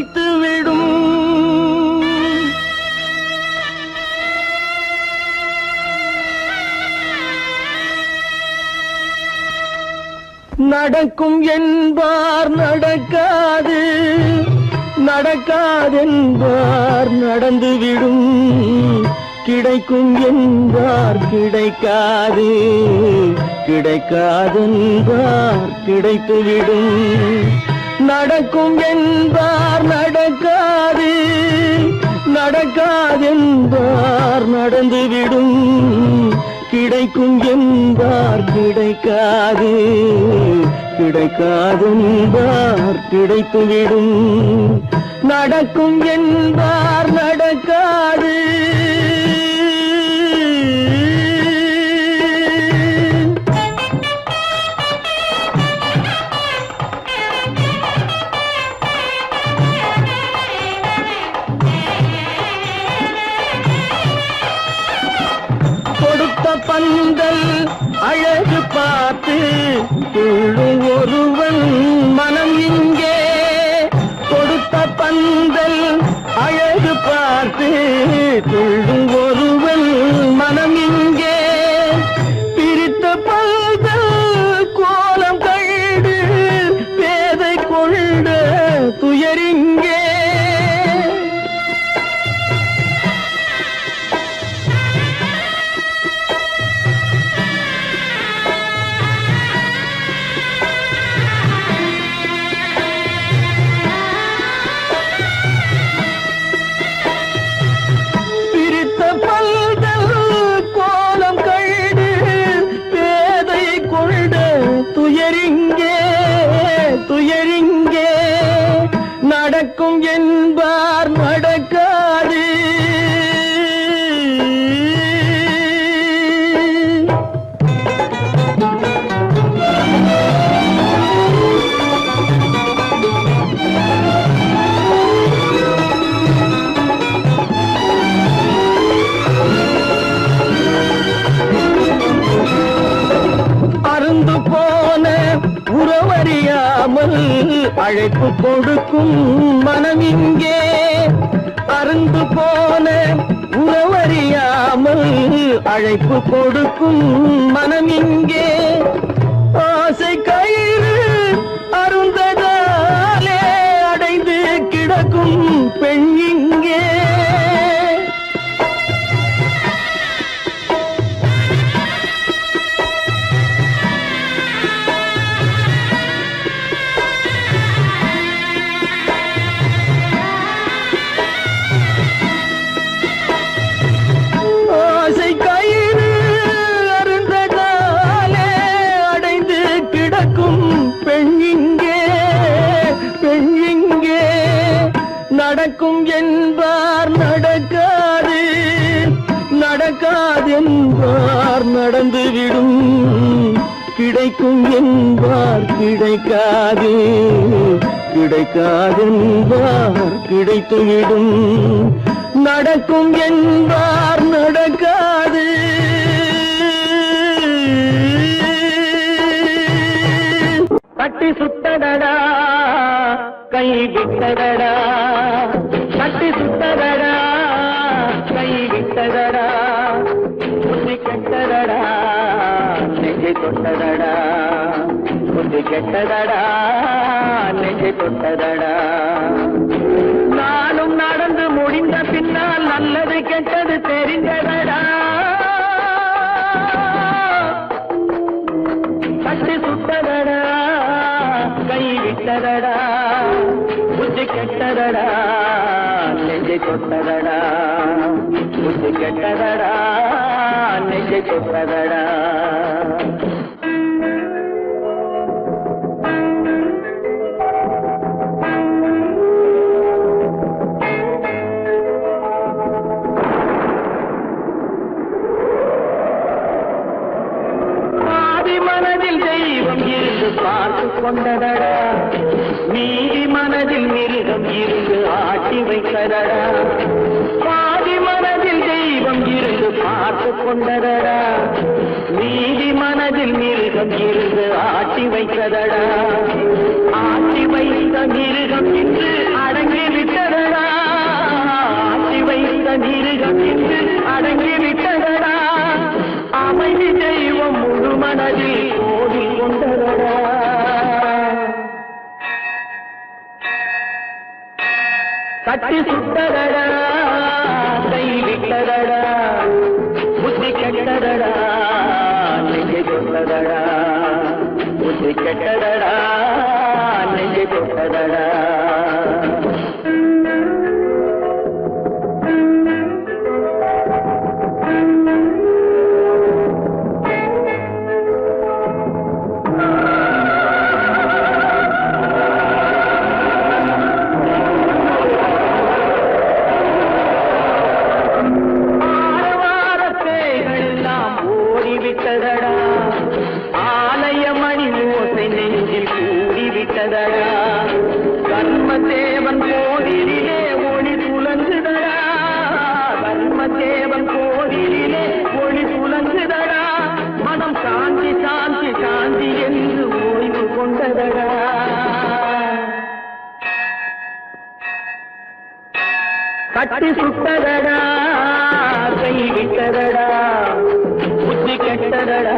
பிரித்துவிடும். நடக்கும் என்பார் நடக்காது, நடக்காதென்பார் நடந்துவிடும். கிடைக்கும் என்பார் கிடைக்காது, கிடைக்காதென்பார் கிடைத்துவிடும். நடக்கும் என்பார் நடக்காது, நடக்காதென்பார் நடந்துவிடும். கிடைக்கும் என்பார் கிடைக்காது, கிடைக்காதென்பார் கிடைத்துவிடும். நடக்கும் என்பார் நடக்காது. கொடுத்த பந்தல் அழகு பார்த்து துள்ளும் ஒருவன் மனம் இங்கே. கொடுத்த பந்தல் அழகு பார்த்து துள்ளும் ஒருவன் மனம் இங்கே. பிரித்த பந்தல் கோலம் கண்டு பேதை கொண்ட துயரிங்கே. துயரிங்கே நடக்கும் என்பார் நடக்காது. அருந்து போன உறவறியாமல் அழைப்பு கொடுக்கும் மனம் இங்கே. அருந்து போன உறவறியாமல் அழைப்பு கொடுக்கும் மனம் இங்கே. ஆசை கயிறு அருந்ததாலே அடைந்து கிடக்கும் பெண் இங்கே. நடக்கும் என்பார் நடக்காது, நடக்காதென்பார் நடந்துவிடும். கிடைக்கும் என்பார் கிடைக்காது, கிடைக்காதென்பார் கிடைத்துவிடும். நடக்கும் என்பார் நடக்காது. கட்டி சுட்டடடா கை விட்டதடா, கட்டி சுட்டதடா கை விட்டதடா. புத்தி கெட்டதடா நெஞ்சை தொட்டதடா, புத்தி கெட்டதடா நெஞ்சை தொட்டதடா. நானும் நடந்து முடிந்த பின்னால் நல்லது கெட்டது தெரிந்ததடா. கட்டி சுட்டதடா கை விட்டதடா, புத்தி கெட்டதடா நெஞ்சை தொட்டதடா, புத்தி கெட்டதடா நெஞ்சை தொட்டதடா. மனதில் தெய்வம் இருந்து பார்த்து கொண்டதடா, நீதி மனதில் மிருகம் இருந்து ஆட்டி வைத்ததடா. பாதி மனதில் தெய்வம் இருந்து பார்த்து கொண்டதடா, நீதி மனதில் மிருகம் இருந்து ஆட்டி வைத்ததடா. ஆட்டி வைத்த மிருகம் இன்று அடங்கி கட்டி சுட்டதடா கை விட்டதடா புத்தி கெட்டதடா நெஞ்சை தொட்டதடா புத்தி கெட்டதடா நெஞ்சை தொட்டதடா கர்மதேவன் கோவிலிலே ஒளி துலங்குதடா கர்மதேவன் கோவிலிலே ஒளி துலங்குதடா மனம் சாந்தி சாந்தி சாந்தி என்று ஓய்வு கொண்டதடா கட்டி சுட்டதடா கை விட்டதடா புத்தி கெட்டதடா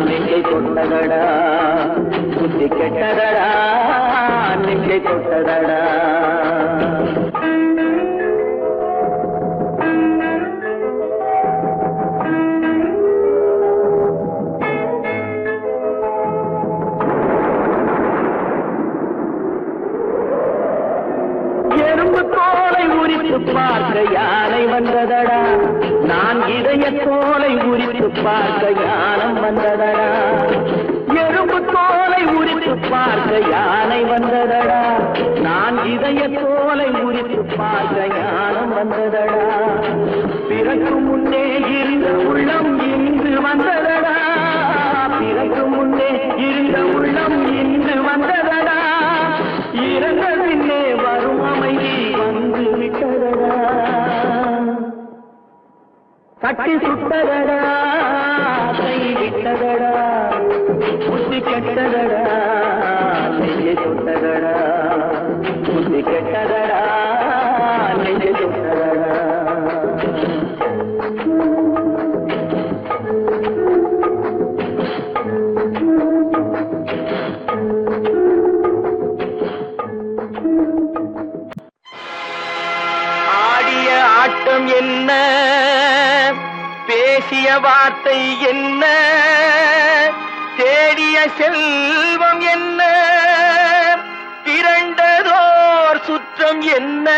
நெஞ்சை தொட்டதடா புத்தி கெட்டதடா நெஞ்சை தொட்டதடா எறும்பு தோலை உரித்து பார்க்க யானை வந்ததடா நான் இதய தோலை உரித்து பார்க்க யானம் வந்ததடா எறும்பு தோலை உரித்து பார்க்க யானை வந்ததடா நான் இதய தோலை உரித்து பார்க்க யானம் வந்ததடா பிறகு முன்னே இருந்த உள்ளம் இன்று வந்ததடா பிறகு முன்னே இருந்த உள்ளம் இன்று வந்ததடா இறந்த பின்னே வரும் அமைதி வந்து விட்டதடா கட்டி சுட்டதடா கை விட்டதடா புத்தி கெட்டதடா நெஞ்சை தொட்டதடா புத்தி கெட்டதடா நெஞ்சை தொட்டதடா ஆடிய ஆட்டம் என்ன பேசிய வார்த்தை என்ன தேடிய செல்வம் என்ன திரண்டதோர் சுற்றம் என்ன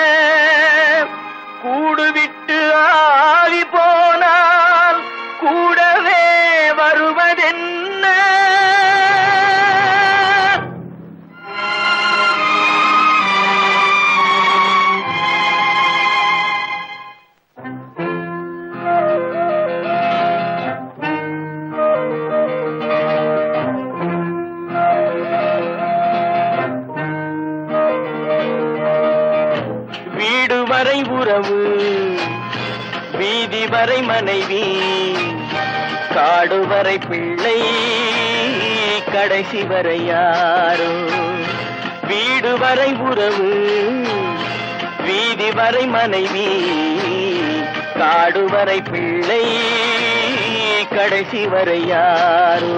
கூடுவிட்டு ஆவி போனால் கூடவே வருவதென்ன வரை உறவு வீதி வரை மனைவி காடு வரை பிள்ளை கடைசி வரை யாரோ வீடு வரை உறவு வீதி வரை மனைவி காடு வரை பிள்ளை கடைசி வரை யாரோ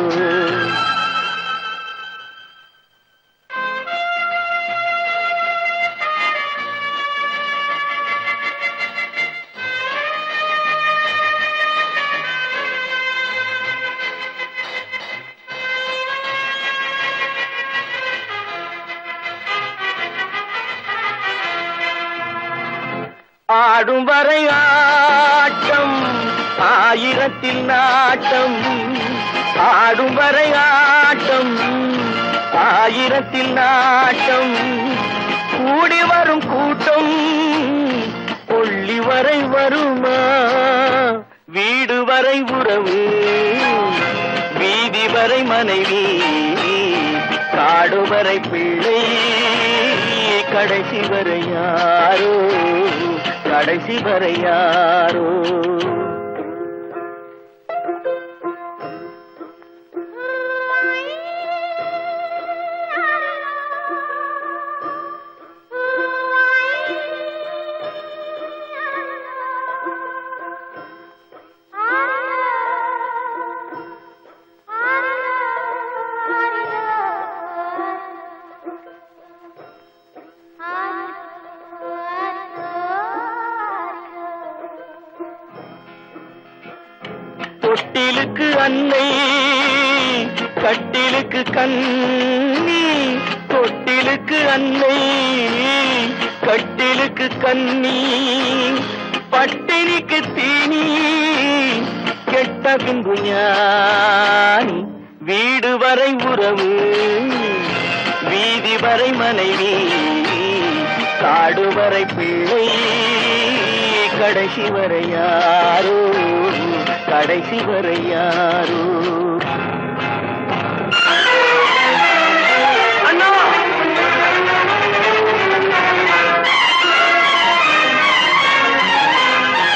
ஆடும் வரை ஆட்டம் ஆயிரத்தில் நாட்டம் ஆடும் வரை ஆட்டம் ஆயிரத்தில் நாட்டம் கூடி வரும் கூட்டம் கொள்ளி வரை வருமா வீடு வரை உறவு வீதி வரை மனைவி காடு வரை பிள்ளை கடைசி வரை யாரோ கடைசி வரை யாரோ தொட்டிலுக்கு அன்னை கட்டிலுக்கு கண்ணி, தொட்டிலுக்கு அன்னை கட்டிலுக்கு கண்ணி, பட்டினிக்கு தீனி கெட்ட பின்பு ஞானி, வீடு வரை உறவு வீதி வரை மனைவி, காடு வரை பிள்ளை, கடைசி வரை யாரோ, கடைசி வரை யாரோ. அண்ணா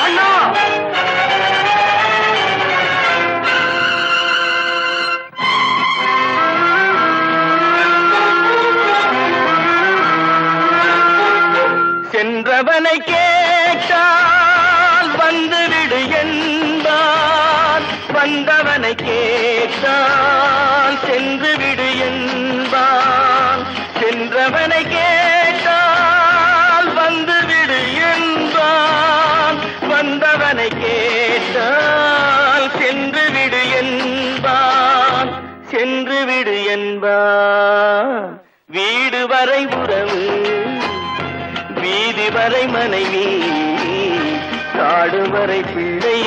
அண்ணா சென்றவனை கேட்டால் வந்துவிடு என்பான், வந்தவனை கேட்டால் சென்று விடு என்பான், சென்றவனை கேட்டால் வந்துவிடு என்பான், வந்தவனை கேட்டால் சென்று விடு என்பான், சென்று விடு என்பான். வீடு வரை உறவு வீதி வரை மனைவி, காடு வரை பிள்ளை,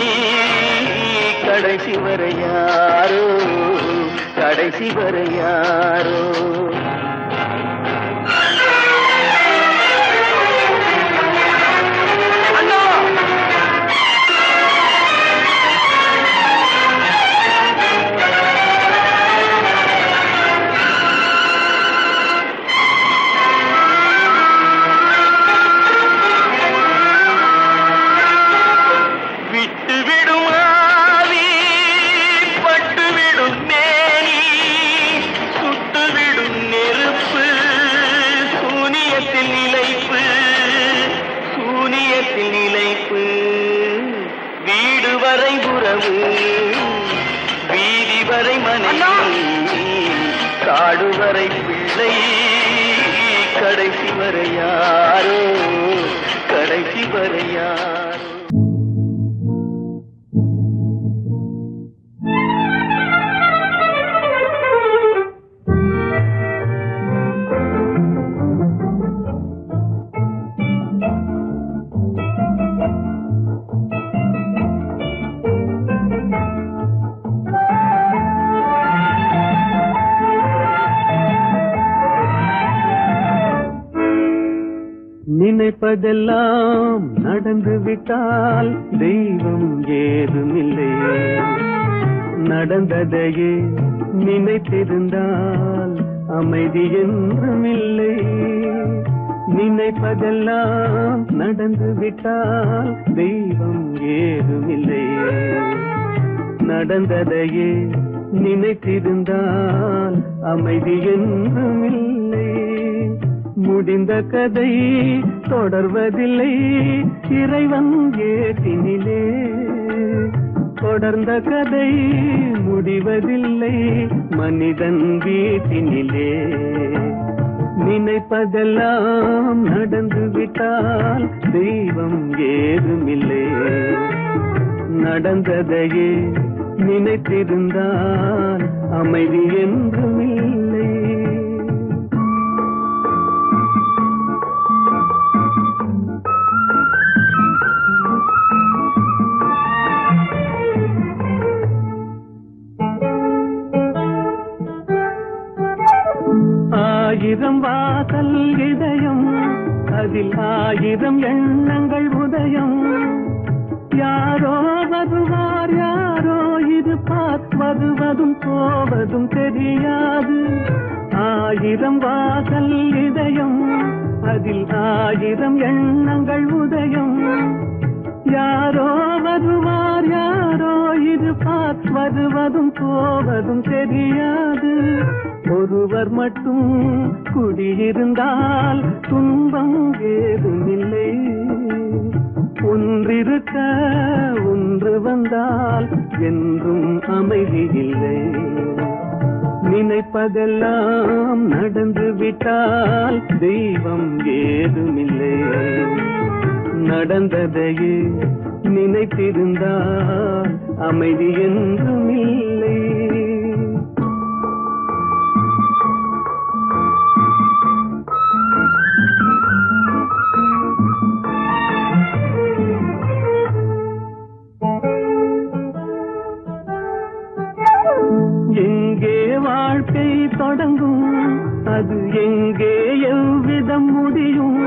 கடைசி வரை யாரோ, கடைசி வரை யாரோ. வீடு வரை உறவு வீதி வரை மனைவி, காடு வரை பிள்ளை, கடைசி வரை யாரோ, கடைசி வரை யாரோ. நினைப்பதெல்லாம் நடந்து விட்டால் தெய்வம் ஏதுமில்லை, நடந்ததையே நினைத்திருந்தால் அமைதி என்றுமில்லை. நினைப்பதெல்லாம் நடந்து விட்டால் தெய்வம் ஏதுமில்லை, நடந்ததையே நினைத்திருந்தால் அமைதி என்றுமில்லை. முடிந்த கதை தொடர்வதில்லை இறைவன் ஏட்டினிலே, தொடர்ந்த கதை முடிவதில்லை மனிதன் வீட்டினிலே. நினைப்பதெல்லாம் நடந்து விட்டால் தெய்வம் ஏதுமில்லை, நடந்ததையே நினைத்திருந்தால் அமைதி என்றுமில்லை. ஆயிரம் வாசல் இதயம், அதில் ஆயிரம் எண்ணங்கள் உதயம், யாரோ வருவார் யாரோ இருப்பார், வருவதும் போவதும் தெரியாது. ஆயிரம் வாசல் இதயம், அதில் ஆயிரம் எண்ணங்கள் உதயம், யாரோ வருவார் யாரோ இருப்பார், வருவதும் போவதும் தெரியாது. ஒருவர் மட்டும் குடியிருந்தால் துன்பம் ஏதுமில்லை, ஒன்றிருக்க ஒன்று வந்தால் என்றும் அமைதி இல்லை. நினைப்பதெல்லாம் நடந்து விட்டால் தெய்வம் ஏதுமில்லை, நடந்ததையே நினைத்திருந்தால் அமைதி என்றும் இல்லை. எங்கே வாழ்க்கை தொடங்கும், அது எங்கே எவ்விதம் முடியும்?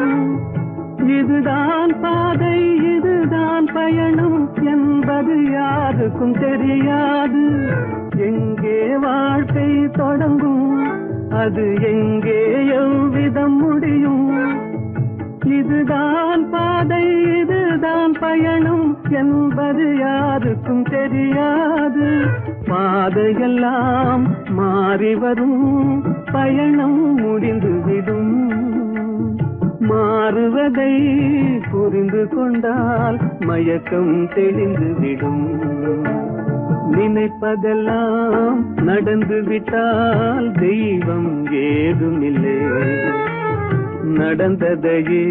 இதுதான் பாதை, இதுதான் பயணம் என்பது யாருக்கும் தெரியாது. எங்கே வாழ்க்கை தொடங்கும், அது எங்கே எவ்விதம் முடியும்? இதுதான் பாதை, இதுதான் பயணம் என்பது யாருக்கும் தெரியாது. பாதையெல்லாம் மாறி வரும், பயணம் முடிந்துவிடும். மாறுவதை புரிந்து கொண்டால் மயக்கம் தெளிந்துவிடும். நினைப்பதெல்லாம் நடந்து விட்டால் தெய்வம் ஏதுமில்லை. நடந்ததையே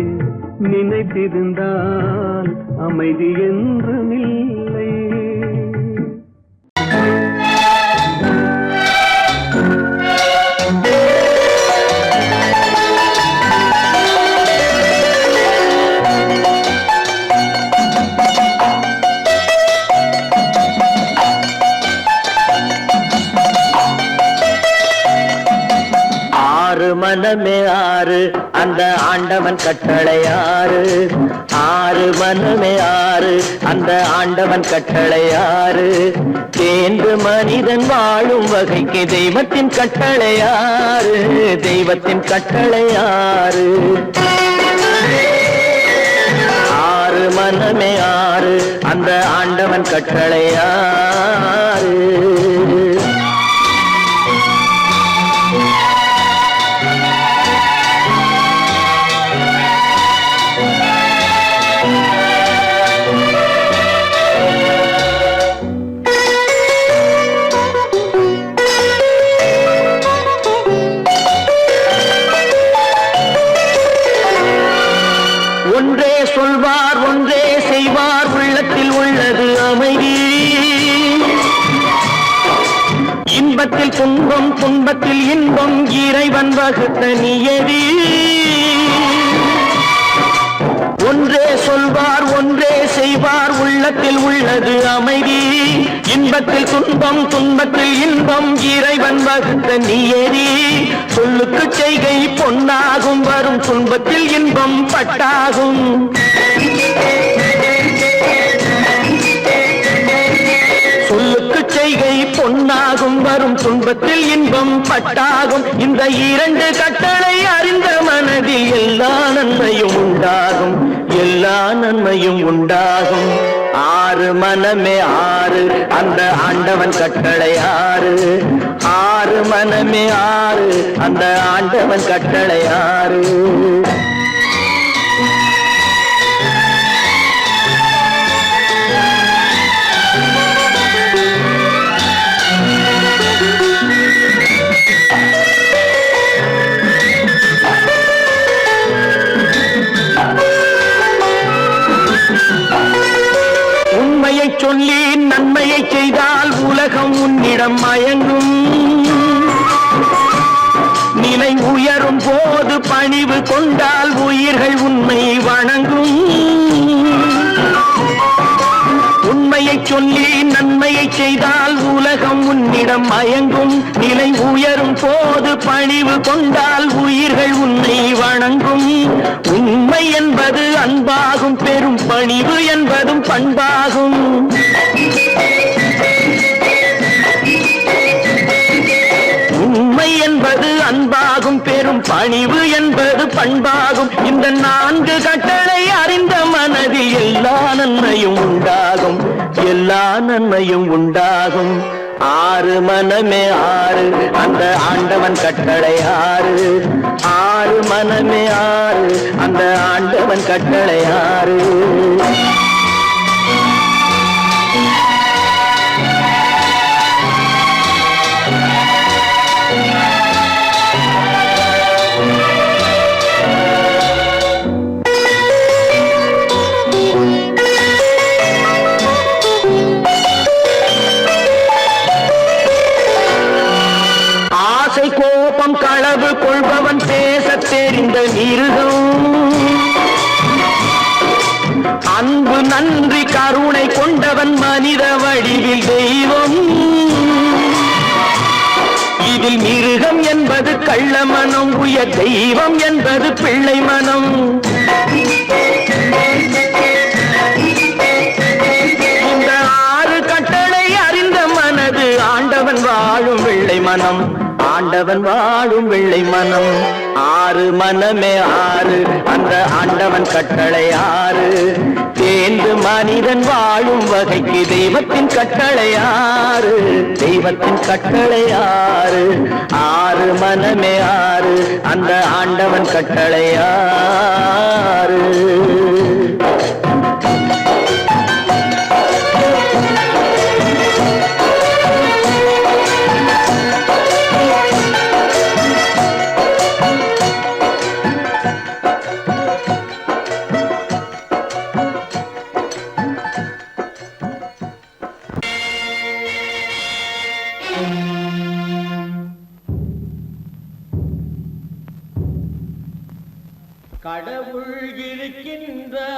நினைத்திருந்தால் அமைதி என்றுமில்லை. மனமே ஆறு, அந்த ஆண்டவன் கட்டளை ஆறு. ஆறு மனமே ஆறு, அந்த ஆண்டவன் கட்டளை ஆறு. தேர்ந்து மனிதன் வாழும் வகைக்கு தெய்வத்தின் கட்டளை ஆறு. தெய்வத்தின் கட்டளை ஆறு. ஆறு மனமே ஆறு, அந்த ஆண்டவன் கட்டளை ஆறு. ஒன்றே சொல்வார், ஒன்றே செய்வார், உள்ளத்தில் உள்ளது அமைதி. இன்பத்தில் துன்பம், துன்பத்தில் இன்பம், இறைவன் வகுத்த நியதி. ஒன்றே சொல்வார், ஒன்றே செய்வார், உள்ளத்தில் உள்ளது அமைதி. இன்பத்தில் துன்பம், துன்பத்தில் இன்பம், இறைவன் வகுத்த நியதி. சொல்லுக்கு செய்கை பொன்னாகும், வரும் துன்பத்தில் இன்பம் பட்டாகும். சொல்லுக்கு செய்கை பொன்னாகும், வரும் துன்பத்தில் இன்பம் பட்டாகும். இந்த இரண்டு கட்டளை அறிந்த மனதில் எல்லா நன்மையும் உண்டாகும், எல்லா நன்மையும் உண்டாகும். ஆறு மனமே ஆறு, அந்த ஆண்டவன் கட்டளை ஆறு. ஆறு மனமே ஆறு, அந்த ஆண்டவன் கட்டளை ஆறு. உண்மையை சொல்லி நன்மையை செய்தால் உலகம் உன்னிடம் மயங்கும். நிலை உயரும் போது பணிவு கொண்டால் உயிர்கள் உன்னை வணங்கும். உண்மையை சொல்லி நன்மையை செய்தால் உலகம் உன்னிடம் மயங்கும். நிலை உயரும் போது பணிவு கொண்டால் உயிர்கள் உன்னை வணங்கும். உண்மை என்பது அன்பாகும், பெரும் பணிவு என்பதும் பண்பாகும். உண்மை என்பது அன்பாகும், பெரும் பணிவு என்பது பண்பாகும். இந்த நான்கு கட்டளை அறிந்த மனதில் எல்லா நன்மையும் உண்டாகும், எல்லா நன்மையும் உண்டாகும். ஆறு மனமே ஆறு, அந்த ஆண்டவன் கட்டளை ஆறு. ஆறு மனமே ஆறு, அந்த ஆண்டவன் கட்டளை ஆறு. மனித வடிவில் தெய்வம். இதில் மிருகம் என்பது கள்ள மனம், உயர் தெய்வம் என்பது பிள்ளை மனம். இந்த 6 கட்டளை அறிந்த மனது ஆண்டவன் வாழும் வெள்ளை மனம், ஆண்டவன் வாழும் வெள்ளை மனம். 6 மனமே 6, அந்த ஆண்டவன் கட்டளை 6. தேர்ந்து மனிதன் வாழும் வகைக்கு தெய்வத்தின் கட்டளை 6, தெய்வத்தின் கட்டளை 6. 6 மனமே 6, அந்த ஆண்டவன் கட்டளை 6. கடவுள் இருக்கின்றார்,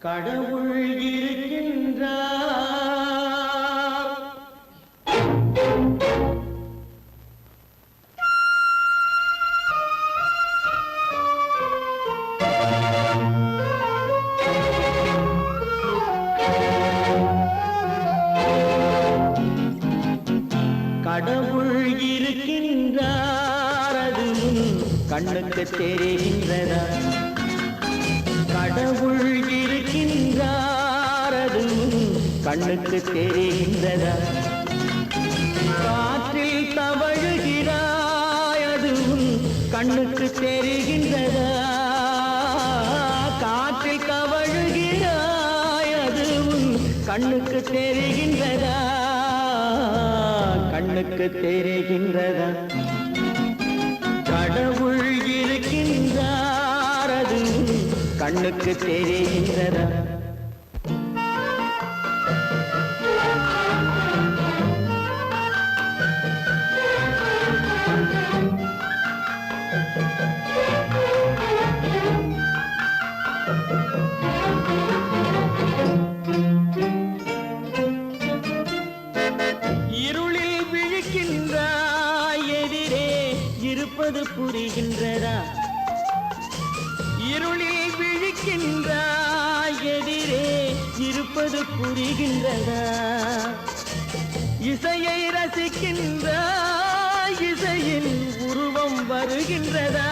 கடவுள் இருக்கின்றார். கடவுள் இருக்கின்றார், அது கண்ணுக்கு தெரிகின்றதா? கடவுள் இருக்கின்றார், அது கண்ணுக்கு தெரிகின்றதா? காற்றில் தவழுகிறாய், அது கண்ணுக்கு தெரிகின்றதா? காற்றில் தவழுகிறாய், அது கண்ணுக்கு தெரிகின்றதா? கண்ணுக்கு தெரிகின்றதா? கடவுள் இருக்கின்றார், அது கண்ணுக்கு தெரிகின்றதா? இருப்பது புரிகின்றதா? இருளில் விழிக்கின்றாய், எதிரே இருப்பது புரிகின்றதா? இசையை ரசிக்கின்றாய், இசையின் உருவம் வருகின்றதா?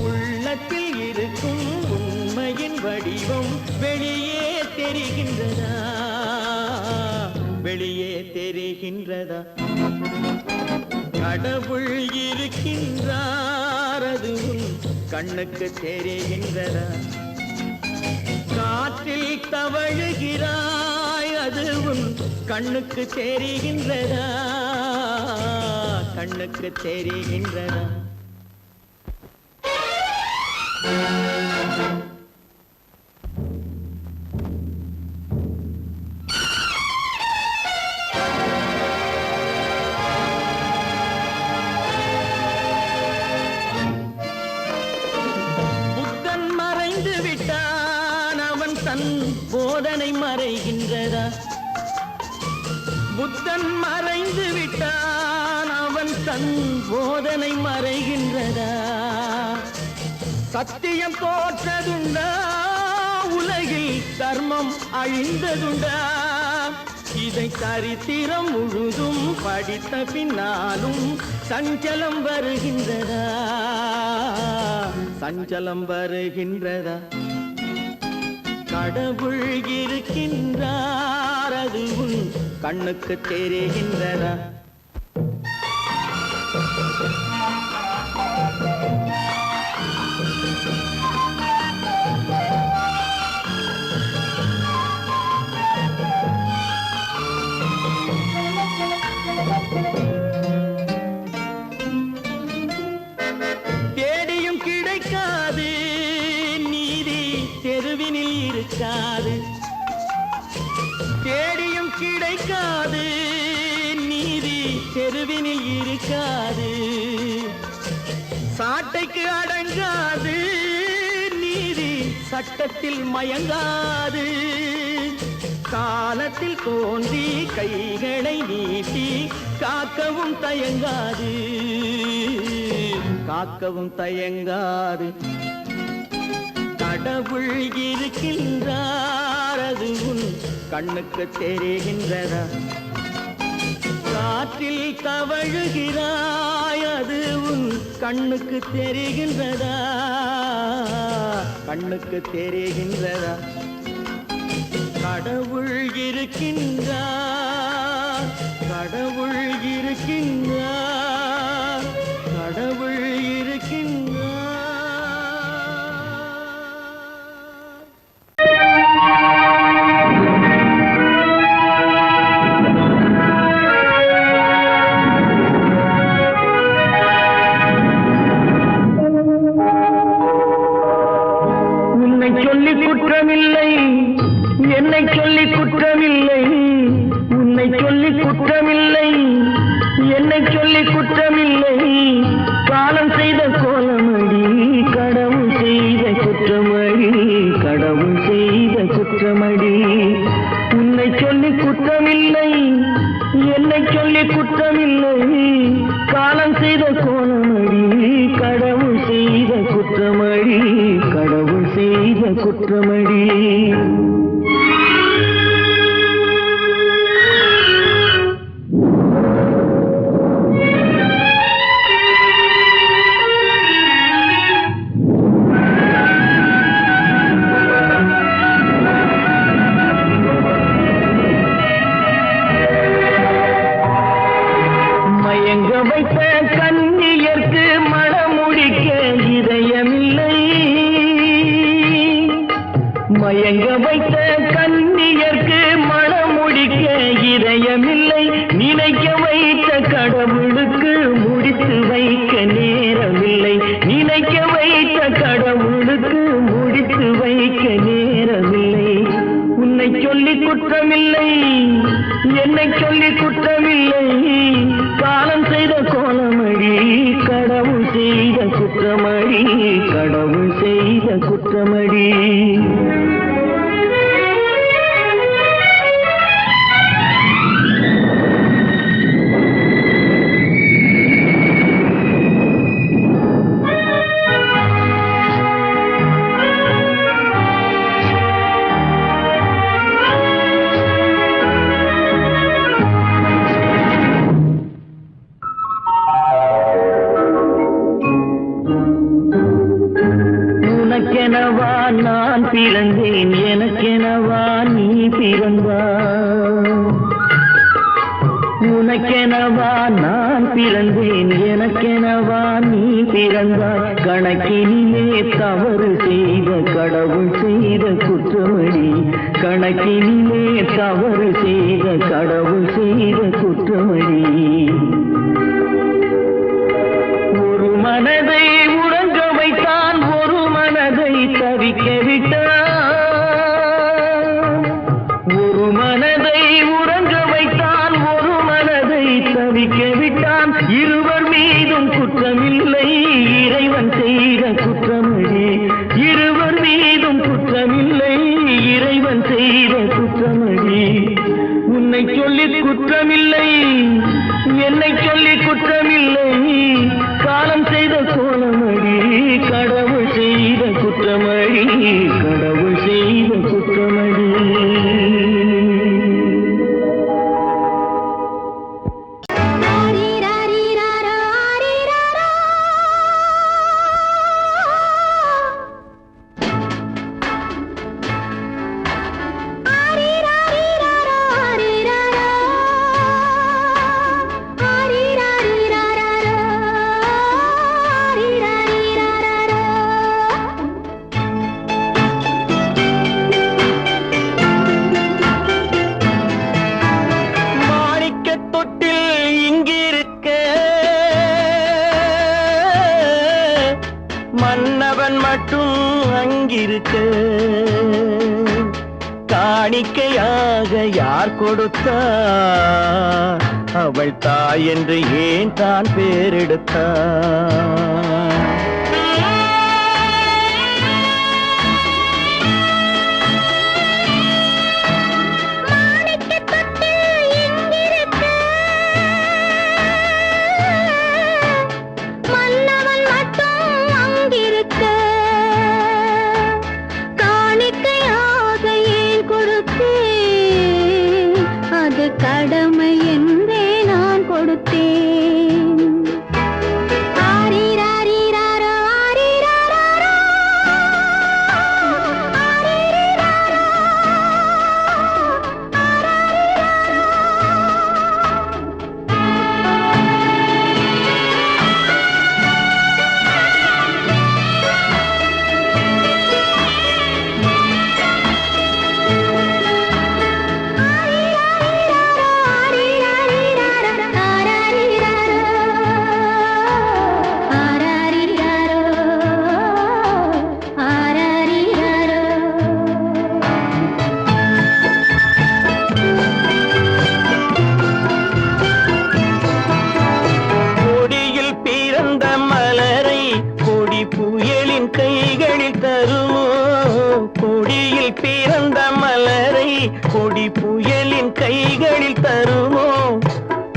உள்ளத்தில் இருக்கும் உண்மையின் வடிவம் வெளியே தெரிகின்றதா? வெளியே தெரிகின்றதா? கடவுள் இருக்கின்றார், அது கண்ணுக்கு தெரிகின்றதா? காற்றில் தவழுகிறாய், அது கண்ணுக்கு தெரிகின்றதா? கண்ணுக்கு தெரிகின்றதா? போதனை மறைகின்றதா? புத்தன் மறைந்து விட்டான், அவன் தன் போதனை மறைகின்றதா? சத்தியம் தோற்றதுண்டா? உலகில் தர்மம் அழிந்ததுண்டா? இதை சரித்திரம் முழுதும் படித்த பின்னாலும் சஞ்சலம் வருகின்றதா? சஞ்சலம் வருகின்றதா? கடவுள் இருக்கின்றார், அது கண்ணுக்கு தெரிகின்றதா? தேடியும் கிடைக்காது நீதி, தெருவினில் இருக்காது. தேடியும் கிடைக்காது நீதி, தெருவினில் இருக்காது. சாட்டைக்கு அடங்காது நீதி சட்டத்தில் மயங்காது காலத்தில் தோன்றி கைகளை நீட்டி காக்கவும் தயங்காது காக்கவும் தயங்காது கடவுள் இருக்கின்றார் அது உன் கண்ணுக்கு தெரிகின்றதா காற்றில் தவழுகிறாய் அது உன் கண்ணுக்கு தெரிகின்றதா கண்ணுக்கு தெரிகின்றதா கடவுள் இருக்கின்றார் கடவுள் இருக்கின்றார் கடவுள் இருக்கின்றார் என்னை சொல்லி குற்றமில்லை உன்னை சொல்லி குற்றமில்லை என்னை சொல்லி குற்றமில்லை காலம் செய்த கோலமடி கடவுள் செய்த குற்றமடி கடவுள் செய்த குற்றமடி உன்னை சொல்லி குற்றமில்லை என்னை சொல்லி குற்றமில்லை காலம் செய்த கோலமடி கடவுள் செய்த குற்றமடி கடவுள் செய்த குற்றமடி மயங்க வைத்த கன்னியர்க்கு மணமுடிக்க இதயமில்லை நினைக்க வைத்த கடவுளுக்கு முடித்து வைக்க நேரமில்லை நினைக்க வைத்த கடவுளுக்கு முடித்து வைக்க நேரமில்லை உன்னை சொல்லி குற்றமில்லை என்னை சொல்லி குற்றமில்லை காலம் செய்த கோலமடி கடவுள் செய்த குற்றமடி கடவுள் செய்த குற்றமடி உனக்கெனவா நான் பிறந்தேன் எனக்கெனவா நீ பிறந்தாய் உனக்கெனவா நான் பிறந்தேன் எனக்கெனவா நீ பிறந்தாய் கணக்கினிலே தவறு செய்த கடவுள் செய்த குற்றமடி கணக்கினிலே தவறு செய்த கடவுள் செய்த குற்றமடி ஒரு மனதை உறங்க வைத்தான் ஒரு மனதை தவிக்க விட்டான் ஒரு மனதை உறங்க வைத்தான் ஒரு மனதை தவிக்க விட்டான் இருவர் மீதும் குற்றமில்லை இறைவன் செய்த குற்றமடி இருவர் மீதும் குற்றமில்லை இறைவன் செய்த குற்றமடி உன்னை சொல்லி குற்றமில்லை என்னை சொல்லி குற்றமில்லை காலம் செய்த கோலமடி கடவுள் செய்த குற்றமடி கடவுள் செய்த குற்றமடி மன்னவன் மட்டும் அங்கிருக்க காணிக்கையாக யார் கொடுத்தார் அவள் தாய் என்று ஏன் தான் பேரெடுத்தார் ஆரிராரிராரோ, ஆரிராராரோ. கொடியில் பிறந்த மலரை கொடி புயலின் கைகளில் தருமோ கொடியில் பிறந்த மலரை கொடி புயலின் கைகளில் தருமோ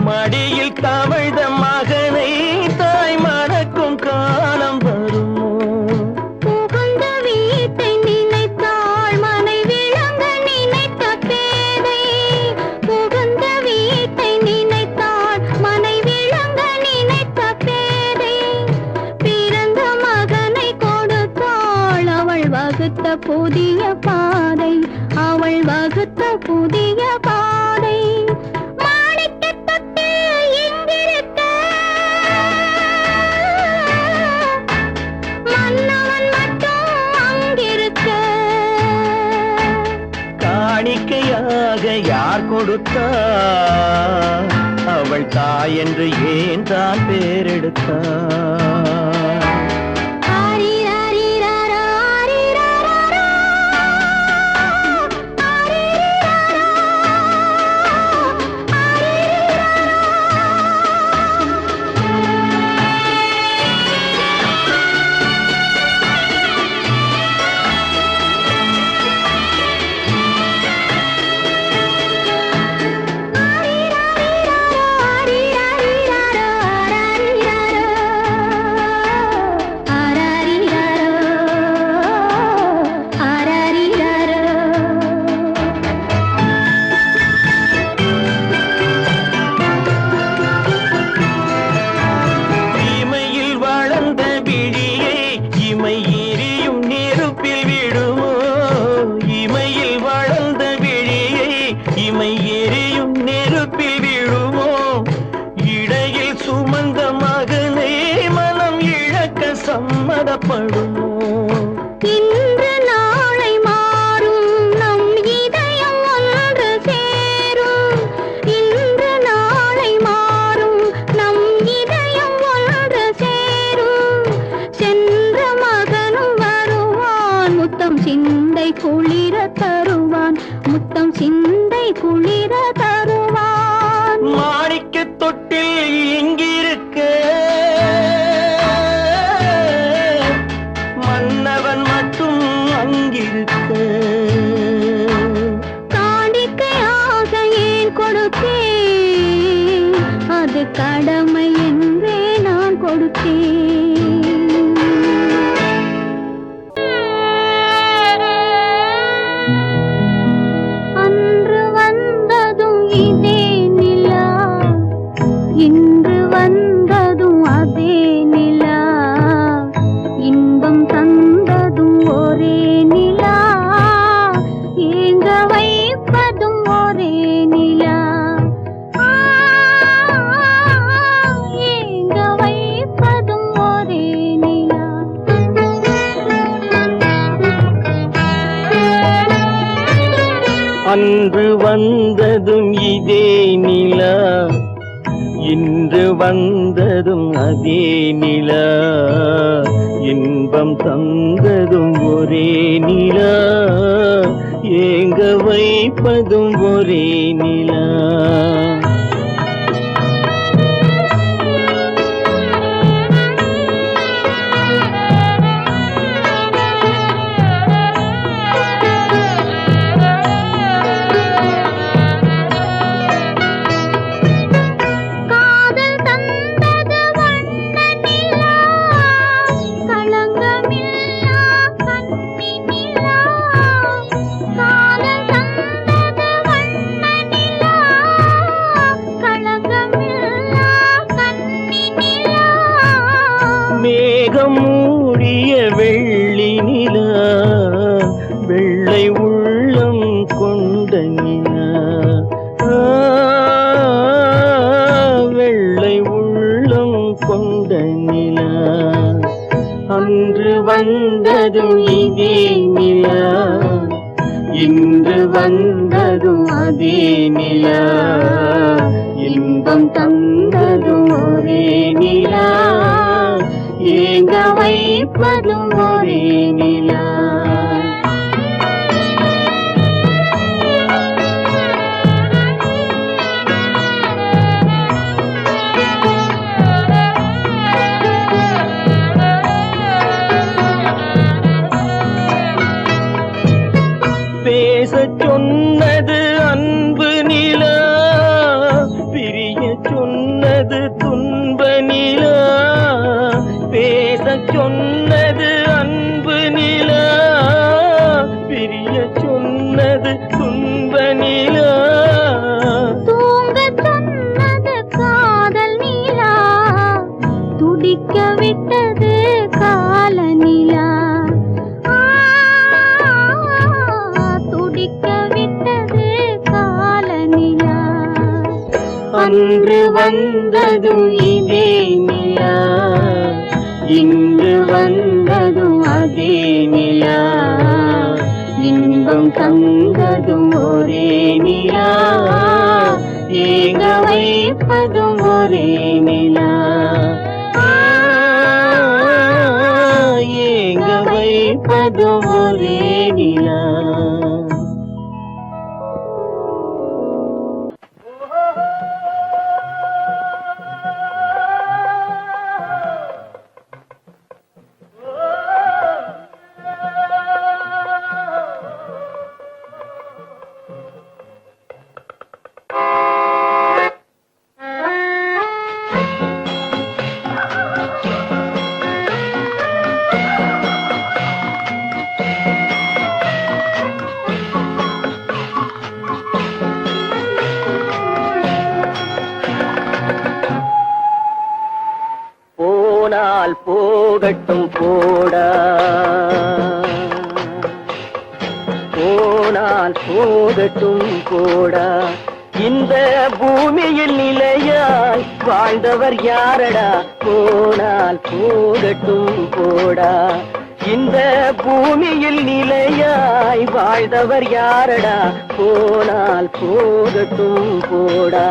மடியில் தவழ்ந்த மகனை தாய் மறக்கும் காலம் வருமோ புகுந்த வீட்டை நினைத்தாள் மனை விளங்க நினைத்த பேதை. புகுந்த வீட்டை நினைத்தாள் மனை விளங்க நினைத்த பேதை. பிறந்த மகனை கொடுத்தாள் அவள் வகுத்த புதிய பாதை. அவள் வகுத்த புதிய பாதை. மாணிக்கத் தொட்டில் இங்கிருக்க மன்னவன் மட்டும் அங்கிருக்க. காணிக்கையாக யார் கொடுத்தார் அவள் தாய் என்று ஏன் தான் பேரெடுத்தார் ஆரிராரிராரோ, ஆரிராராரோ. ஆரிராரோ, இமையில் வளர்ந்த விழியை இமை எரியும் நெருப்பில் விடுமோ இமையில் வளர்ந்த விழியை இமை எரியும் நெருப்பில் விடுமோ இடையில் சுமந்த மகனை மனம் இழக்க சம்மதப்படுமோ இன்று நாளை மாறும் நம் இதயம் ஒன்று சேரும். இன்று நாளை மாறும் நம் இதயம் ஒன்று சேரும். சென்ற மகனும் வருவான் முத்தம் சிந்தை குளிர தருவான். முத்தம் சிந்தை குளிர தருவான். மாணிக்கத் தொட்டில் இங்கிருக்க மன்னவன் மட்டும் அங்கிருக்க காணிக்கையாக ஏன் கொடுத்தேன் அது கடமை என்றே நான் கொடுத்தேன். அன்று வந்ததும் இதே நிலா இன்று வந்ததும் அதே நிலா. இன்பம் தந்ததும் ஒரே நிலா ஏங்க வைப்பதும் ஒரே நிலா. ஏங்க வைப்பதும் ஒரே நிலா. அன்று வந்ததும் இதே நிலா இன்று வந்ததும் அதே நிலா. இன்பம் தந்ததும் ஒரே நிலா ஏங்க வைப்பதும் ஒரே நிலா. காதல் தந்தது வண்ண நிலா களங்கமில்லா கண்ணி நிலா. காதல் தந்தது வண்ண நிலா உள்ளம் மூடிய வெள்ளி நிலா வெள்ளை உள்ளம் கொண்ட நிலா வெள்ளை உள்ளம் கொண்ட நிலா அன்று வந்ததும் இதே நிலா இன்று வந்ததும் அதே நிலா இன்பம் தந்ததும் ஒரே நிலா ஏங்க வைப்பதும் ஒரே நிலா பேசச் சொன்னது அன்பு நிலா பிரிய சொன்னது துன்ப நிலா பேசச் சொன்னது அன்பு நிலா பிரிய சொன்னது துன்ப நிலா தூங்கச் சொன்னது காதல் நிலா துடிக்க விட்டது கால நிலா துடிக்க விட்டது கால நிலா அன்று வந்ததும் இதே நிலா இன்று வந்ததும் அதே நிலா இன்பம் தந்ததும் ஒரே நிலா ஏங்க வைப்பதும் ஒரே நிலா ஏங்க வைப்பதும் ஒரே நிலா போனால் போகட்டும் போடா போனால் போகட்டும் போடா இந்த பூமியில் நிலையாய் வாழ்ந்தவர் யாரடா போனால் போகட்டும் போடா இந்த பூமியில் நிலையாய் வாழ்ந்தவர் யாரடா போனால் போகட்டும் போடா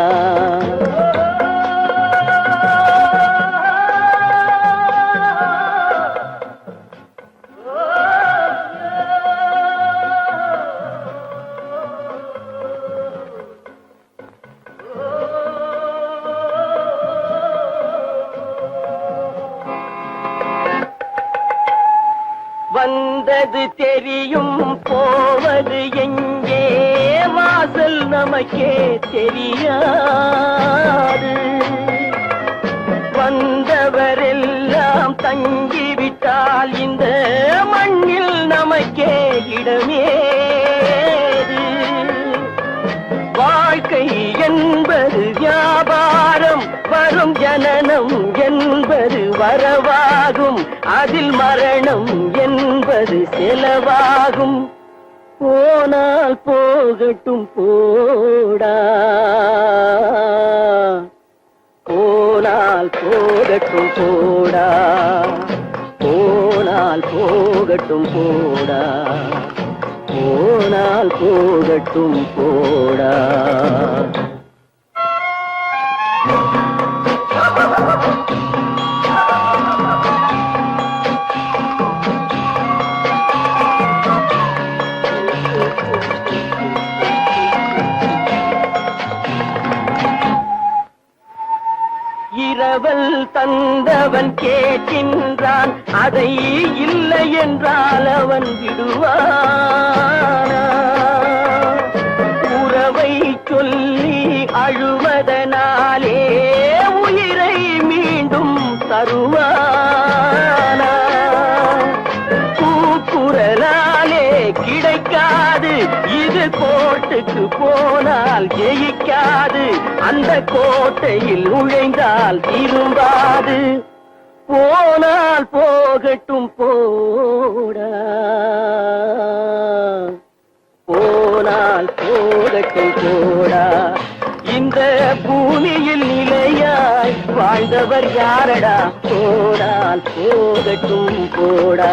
வந்தது தெரியும் போவது எங்கே வாசல் நமக்கே தெரியாது வந்தவரெல்லாம் தங்கிவிட்டால் இந்த மண்ணில் நமக்கே இடமேது வாழ்க்கை என்பது வியாபாரம் வரும் ஜனனம் என்பது வரவாகும் அதில் மரணம் என்பது செலவாகும் போனால் போகட்டும் போடா போனால் போகட்டும் போடா போனால் போகட்டும் போடா போனால் போகட்டும் போடா இரவல் தந்தவன் கேட்கின்றான் அதை இல்லை என்றால் அவன் விடுவானா உறவை சொல்லி அழுவதனாலே உயிரை மீண்டும் தருவானா கூக்குரலாலே கிடைக்காது இது கோட்டுக்கு போனால் ஜெயிக்காது அந்த கோட்டையில் நுழைந்தால் திரும்பாது போனால் போகட்டும் போடா, போனால் போகட்டும் போடா. இந்த பூமியில் நிலையாய் வாழ்ந்தவர் யாரடா, போனால் போகட்டும் போடா.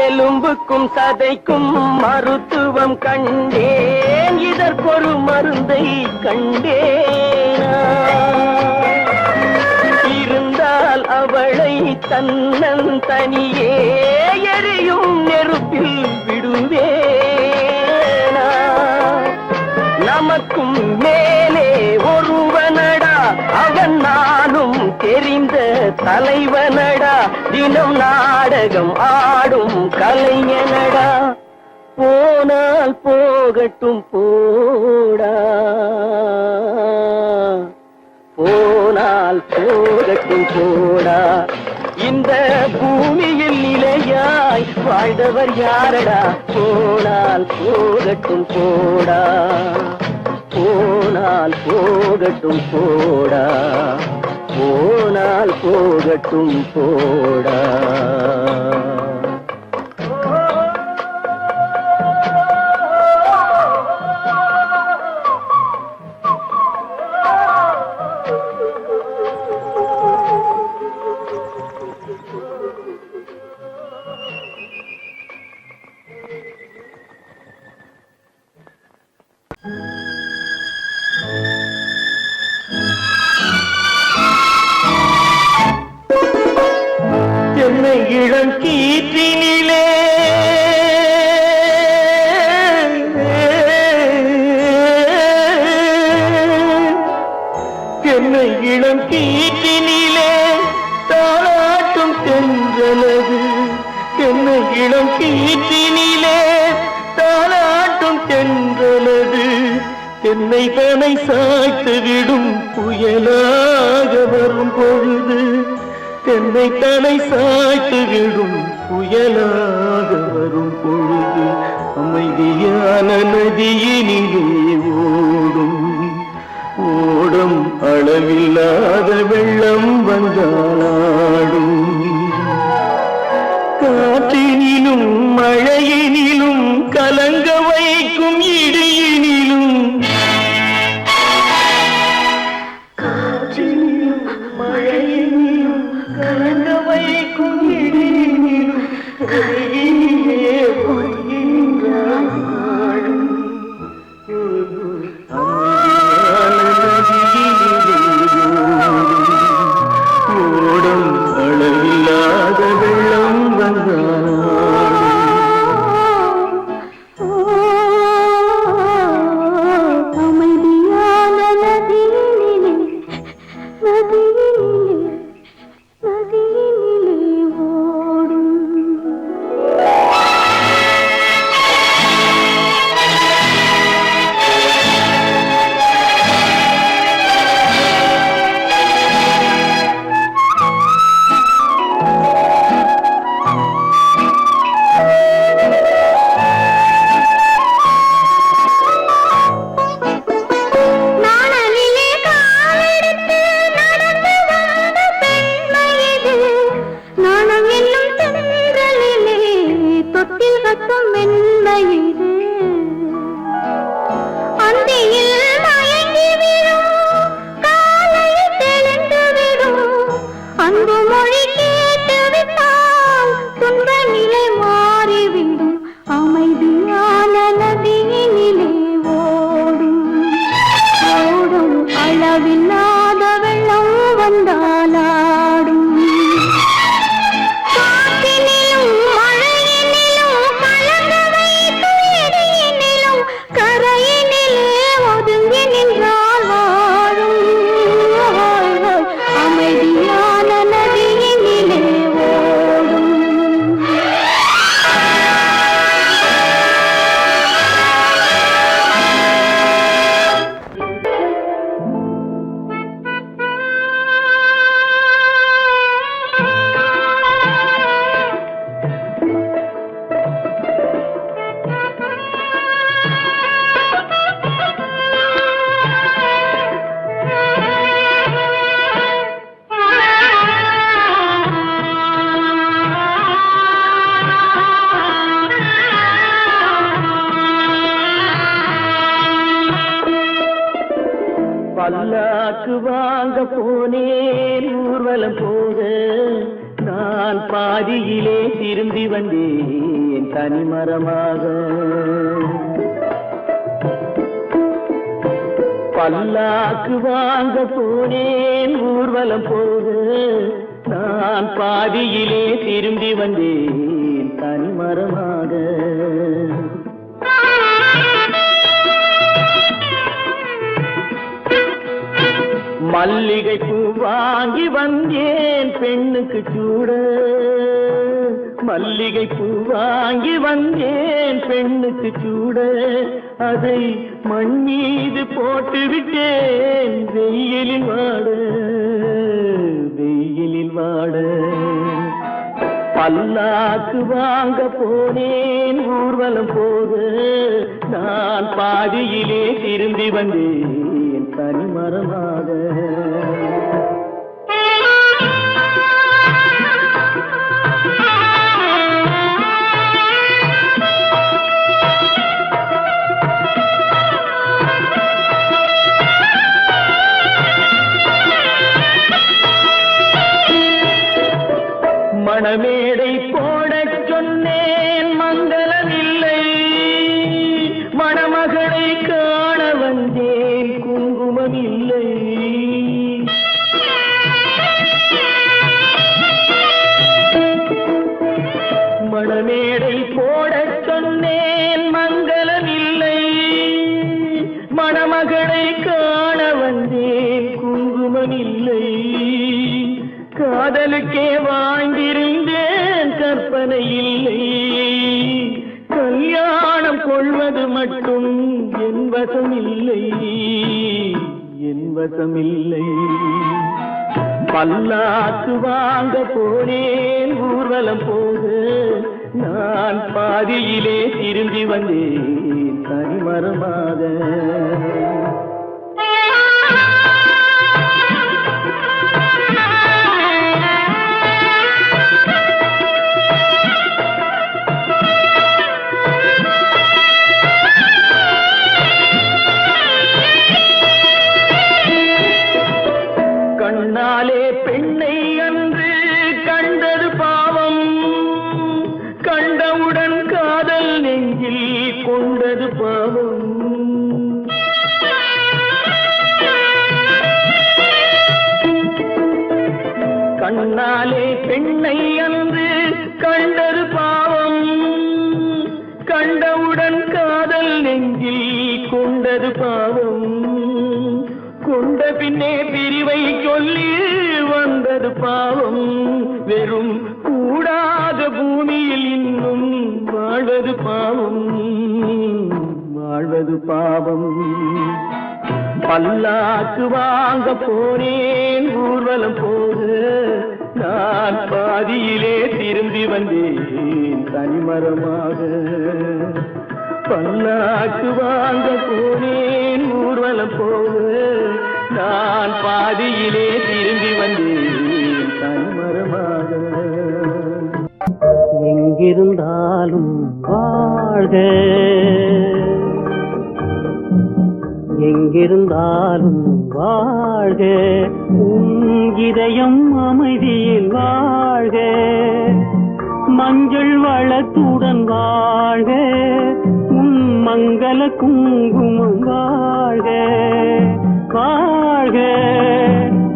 எலும்புக்கும் சதைக்கும் மருத்துவம் கண்டேன், இதற்கொரு மருந்தை கண்டேனா. இருந்தால் அவளை தன்னந்தனியே எரியும் நெருப்பில் விடுவேனா. நமக்கும் மேலே ஒருவனடா, அவன் நானும் தெரிந்த தலைவனடா, தினம் நாடகம் ஆடும் கலைஞனடா. போனால் போகட்டும் போடா, போனால் போகட்டும் போடா. இந்த பூமியில் நிலையாய் வாழ்ந்தவர் யாரடா, போனால் போகட்டும் போடா, போனால் போகட்டும் போடா, போனால் போகட்டும் போடா. என்னை இளம் கீற்றினிலே என்னை இளம் கீற்றினிலே தாளாட்டும் தென்றலது, என்னை இளம் கீற்றினிலே தாளாட்டும் தென்றலது. என்னை தனை சாய்த்து விடும் புயலாக வரும் பொழுது, என்னை தலை சாய்த்து விடும் புயலாக வரும் பொழுது, அமைதியான நதியினிலே ஓடும் ஓடும் அளவில்லாத வெள்ளம் வந்தாடும். காற்றினிலும் மழையினிலும் கலங்க வைக்கும் இடியினிலும், காற்றினிலும் மழையினிலும் கலங்க வைக்கும் இடியினிலும், கையினிலே பொய்கின்றான் நாடும். ஓடும் அளவில்லாத வெள்ளம் வந்தாடும். அமைதியான நதியினிலே ஓடும். நாணலிலே காலெடுத்து நடந்து வந்த பெண்மை இது, நாணம் என்னும் தென்றலிலே தொட்டில் கட்டும் மென்மை இது. அந்தியில் மயங்கி விடும், காலையில் தெளிந்து விடும், அன்பு மொழி கேட்டு விட்டால் துன்ப நிலை மாறிவிடும். அமைதியான நதியினிலே ஓடும் ஓடும் அளவில்லாத வெள்ளம் வந்தாலாடும். காற்றினிலும் மழையினிலும் கலங்க வைக்கும் இடியினிலும், கரையினிலே பல்லாக்கு வாங்க போனேன் ஊர்வலம் போக, நான் பாதியிலே திரும்பி வந்தேன் தனிமரமாக. பல்லாக்கு வாங்க போனேன் ஊர்வலம் போக, நான் பாதியிலே திரும்பி வந்தேன் தனிமரமாக. மல்லிகை பூ வாங்கி வந்தேன் பெண்ணுக்கு சூட, மல்லிகை பூ வாங்கி வந்தேன் பெண்ணுக்கு சூட, அதை மண் மீது போட்டு விட்டேன் வெயிலில் வாட, வெயிலில் வாட. பல்லாக்கு வாங்க போனேன் ஊர்வலம் போக, நான் பாதியிலே திரும்பி வந்தேன் தனிமரமாக. மணமேடை போடச் சொன்னேன் மங்களமில்லை, மணமகளை காண வந்தேன் குங்குமமில்லை. மணமேடை போடச் சொன்னேன் மங்களமில்லை, மணமகளை காண வந்தேன் குங்குமமில்லை. காதலுக்கே வாழ்ந்திருந்தேன் கற்பனை இல்லை, கல்யாணம் கொள்வது மட்டும் என் வசமில்லை, என் வசமில்லை. பல்லாக்கு வாங்க போனேன் ஊர்வலம் போக, நான் பாதியிலே திரும்பி வந்தேன் தனிமரமாக. கண்ணாலே பெண்ணை அன்று கண்டது பாவம், கண்டவுடன் காதல் நெஞ்சில் கொண்டது பாவம். கண்ணாலே பெண்ணை அன்று கண்டது பாவம், கண்டவுடன் காதல் நெஞ்சில் கொண்டது பாவம். கொண்ட பின்னே பிரிவை சொல்லி வந்தது பாவம், வெறும் கூடாத பூமியில் இன்னும் வாழ்வது பாவம், வாழ்வது பாவம். பல்லாக்கு வாங்க போனேன் ஊர்வலம் போக, நான் பாதியிலே திரும்பி வந்தேன் தனிமரமாக. பல்லாக்கு வாங்க போனேன் ஊர்வலம் போக, நான் பாதியிலே திரும்பி வந்தேன் தனிமரமாக. எங்கிருந்தாலும் வாழ்க, எங்கிருந்தாலும் வாழ்க, உன் இதயம் அமைதியில் வாழ்க, மஞ்சள் வளத்துடன் வாழ்க, உன் மங்கள குங்குமம் வாழ்க, வாழ்க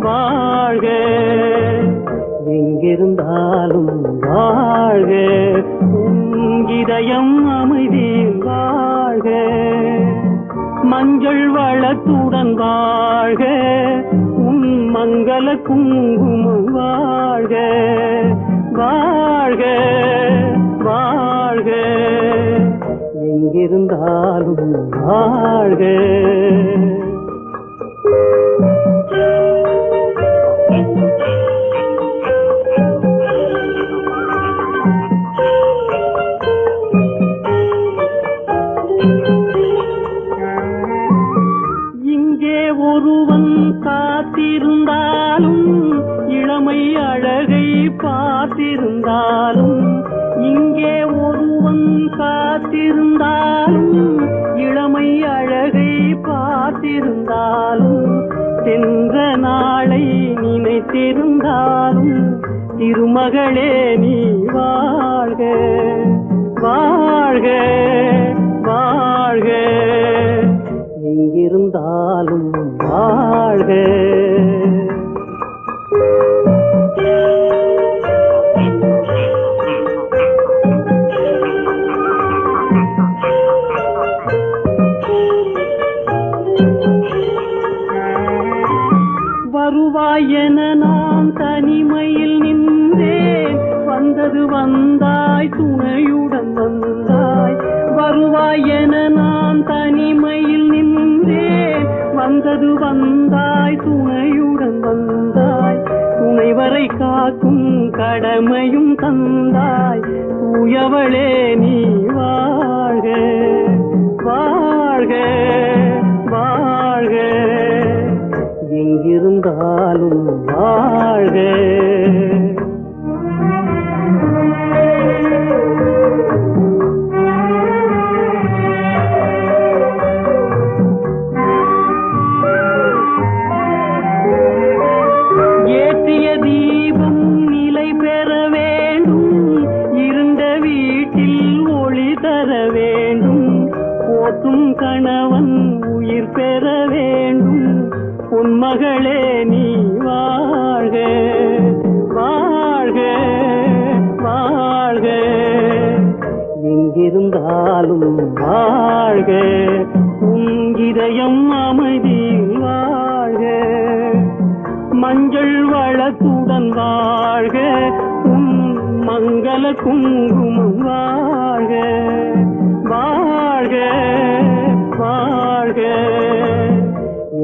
வாழ்க. எங்கிருந்தாலும் வாழ்க, உன் இதயம் அமைதியில் வாழ்க, மஞ்சள் வளத்துடன் வாழ்க, உன் மங்கள குங்குமம் வாழ்க, வாழ்க வாழ்க. எங்கிருந்தாலும் வாழ்க. இங்கே ஒருவன் காத்திருந்தாலும், இளமை அழகை பார்த்திருந்தாலும், இங்கே ஒருவன் காத்திருந்தாலும், இளமை அழகை பார்த்திருந்தாலும், காத்திருந்தாலும் திருமகளே நீ வாழ்க வாழ்க வாழ்க, எங்கிருந்தாலும் வாழ்க. வருவாயென நான் தனிமையில் நின்றேன், வந்தது வந்தாய் துணையுடன் வந்தாய். வருவாயென நான் தனிமையில் நின்றேன், வந்தது வந்தாய் துணையுடன் வந்தாய். துணைவரை காக்கும் கடமையும் தந்தாய், தூயவளே நீ வாழ்க வாழ்க வாழ்க, எங்கிருந்தாலும் வாழ்க. ஏற்றிய தீபம் நிலை பெற வேண்டும், இருண்ட வீட்டில் ஒளி தர வேண்டும். போற்றும் கணவன் உயிர் பெற வேண்டும், பொன்மகளே நீ வாழ்க வாழ்க வாழ்க, எங்கிருந்தாலும் வாழ்க. உன் இதயம் அமைதியில் வாழ்க, மஞ்சள் வளத்துடன் வாழ்க. உன் மங்கள குங்குமம் வாழ்க வாழ்க வாழ்க,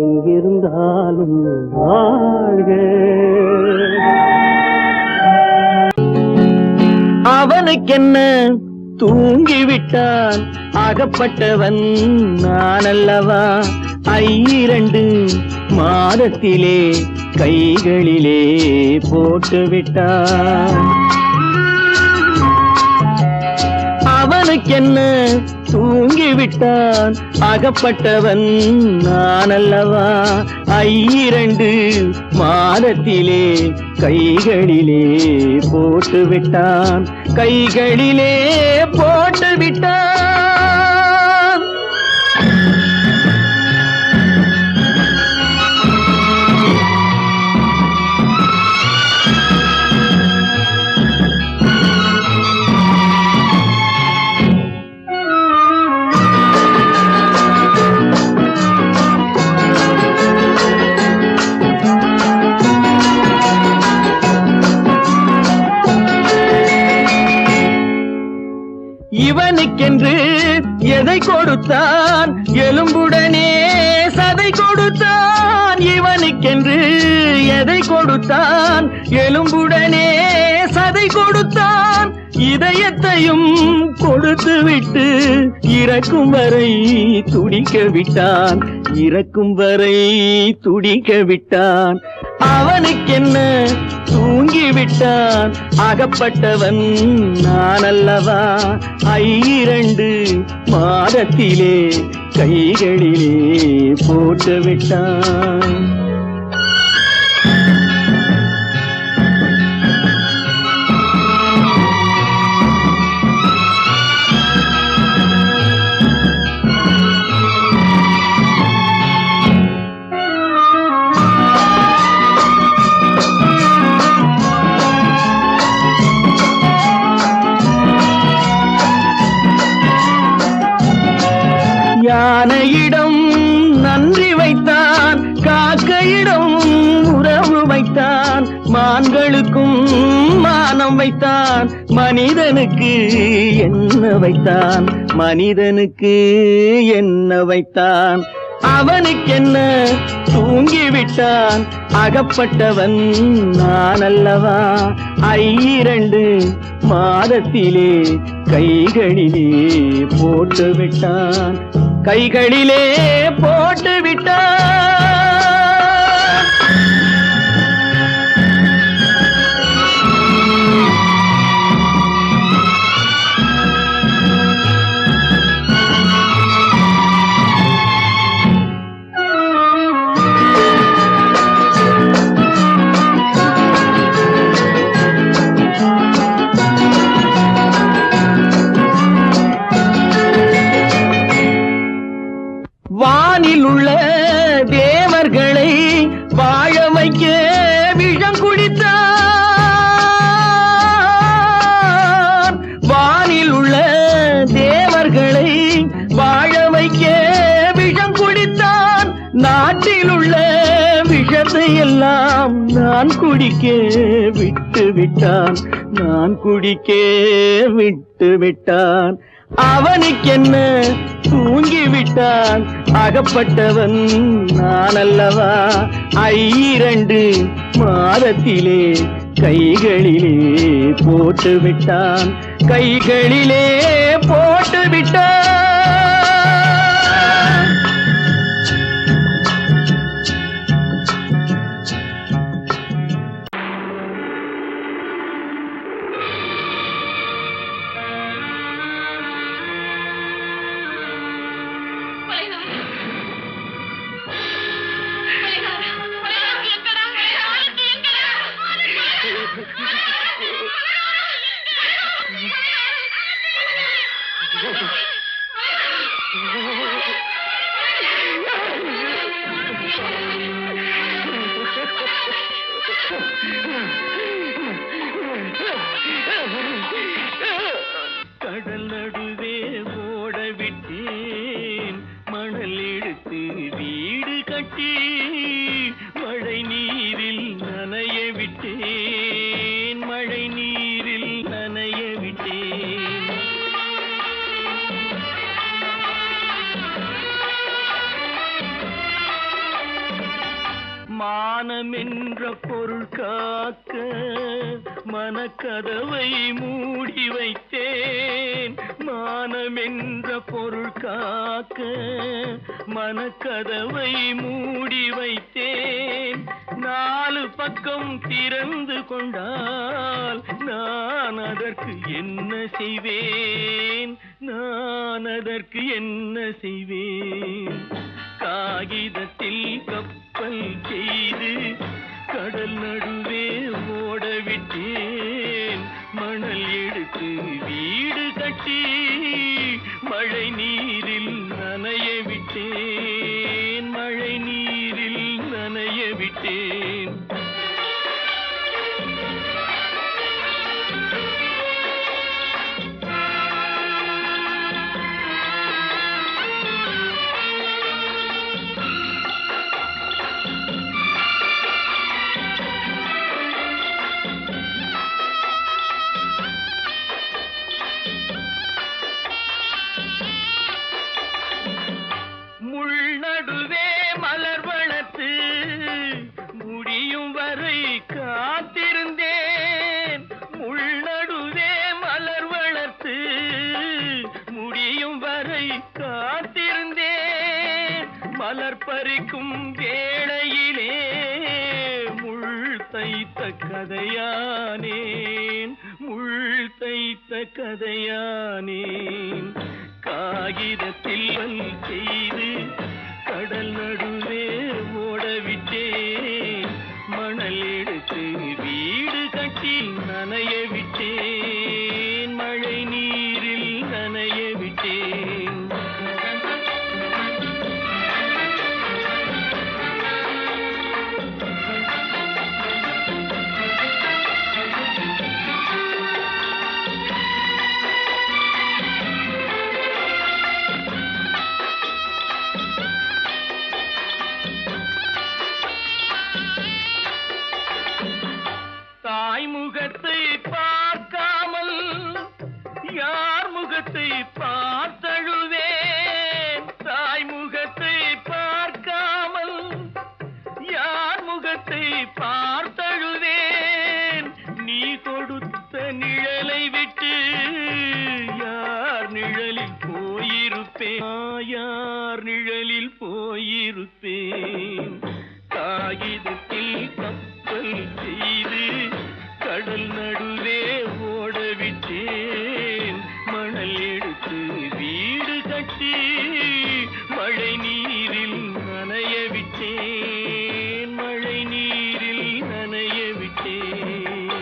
எங்கிருந்தாலும் வாழ்க. அவனுக்கென்ன தூங்கிவிட்டான், அகப்பட்டவன் நான் அல்லவா. 2 மாதத்திலே கைகளிலே போட்டுவிட்டான். அவனுக்கென்ன தூங்கிவிட்டான், அகப்பட்டவன் நான் அல்லவா. 2 மாதத்திலே கைகளிலே போட்டுவிட்டான், கைகளிலே போட்டுவிட்டான். இவனுக்கென்று எதை கொடுத்தான், எலும்புடனே சதை கொடுத்தான். இவனுக்கென்று எதை கொடுத்தான், எலும்புடனே சதை கொடுத்தான். இதயத்தையும் கொடுத்து விட்டு இறக்கும் வரை துடிக்க விட்டான், இறக்கும் வரை துடிக்க விட்டான். அவனுக்கென்ன தூங்கிவிட்டான், அகப்பட்டவன் நான் அல்லவா. 2 மாதத்திலே கைகளிலே போட்டுவிட்டான். யானையிடம் நன்றி வைத்தான், காக்கையிடம் உறவு வைத்தான். மான்களுக்கும் மானம் வைத்தான், மனிதனுக்கு என்ன வைத்தான், மனிதனுக்கு என்ன வைத்தான். அவனுக்கென்ன தூங்கிவிட்டான், அகப்பட்டவன் நான் அல்லவா. 2 மாதத்திலே கைகளிலே போட்டுவிட்டான், கைகளிலே போட்டுவிட்டான். எல்லாம் நான் குடிக்க விட்டு விட்டான், நான் குடிக்க விட்டு விட்டான். அவனுக்கென்ன தூங்கி விட்டான், அகப்பட்டவன் நான் அல்லவா. 2 மாதத்திலே கைகளிலே போட்டு விட்டான், கைகளிலே போட்டு விட்டான். கடல் நடுவே ஓட விட்டேன், மணல் எடுத்து வீடு கட்டி மழை நீரில் நனைய விட்டேன், மழை நீரில் நனைய விட்டேன். மானம் என்ற பொருள் காக்க மனக்கதவை மூடி வைத்தேன், மானம் என்ற பொருள் காக்க மனக்கதவை மூடி வைத்தேன். 4 பக்கம் திறந்து கொண்டால் நான் அதற்கு என்ன செய்வேன், நான் அதற்கு என்ன செய்வேன். காகிதத்தில் கப்பல் செய்து கடல் நடுவே ஓட விட்டேன், மணல் எடுத்து வீடு கட்டி மழை நீரில் நனைய விட்டேன், மழை நீரில் நனைய விட்டேன். முள்நடுவே மலர் வளர்த்து முடியும் வரை காத்திருந்தேன், முள்நடுவே மலர் வளர்த்து முடியும் வரை காத்திருந்தேன். மலர் பறிக்கும் வேளையிலே முள் தைத்த கதையானேன், முள் தைத்த கதையானேன். காகிதத்தில் செய்து கடல் நடுவே ஓடவிட்டேன், மணல் எடுத்து வீடு கட்டி நனைய விட்டேன், மழை நீரில் நனைய விட்டேன். முகத்தை பார்க்காமல் யார் முகத்தை பார்த்தழுவேன், தாய் முகத்தை பார்க்காமல் யார் முகத்தை பார்த்தழுவேன். நீ கொடுத்த நிழலை விட்டு யார் நிழலில் போயிருப்பேன், யார் நிழலில் போயிருப்பேன். காகிதத்தில் கப்பல் செய்து கடல் நடுவே ஓடவிட்டேன், மணல் எடுத்து வீடு கட்டி மழை நீரில் நனைய விட்டேன், மழை நீரில் நனைய விட்டேன்.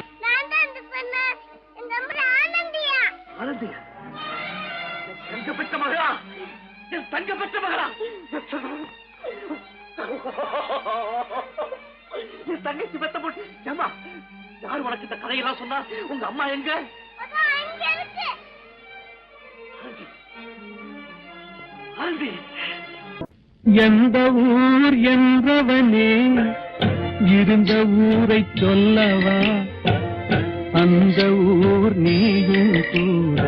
ஆனந்தியா, தங்க பெற்ற மகளா, என் தங்க பெற்ற மகளா, என் தங்கச்சி பெத்த போட்டு ஏமா யார் உனக்கு இந்த கதையெல்லாம் சொன்னா? உங்க அம்மா எங்க? எந்த ஊர் என்றவனே இருந்த ஊரை சொல்லவா அந்த ஊர் நீயும் கூட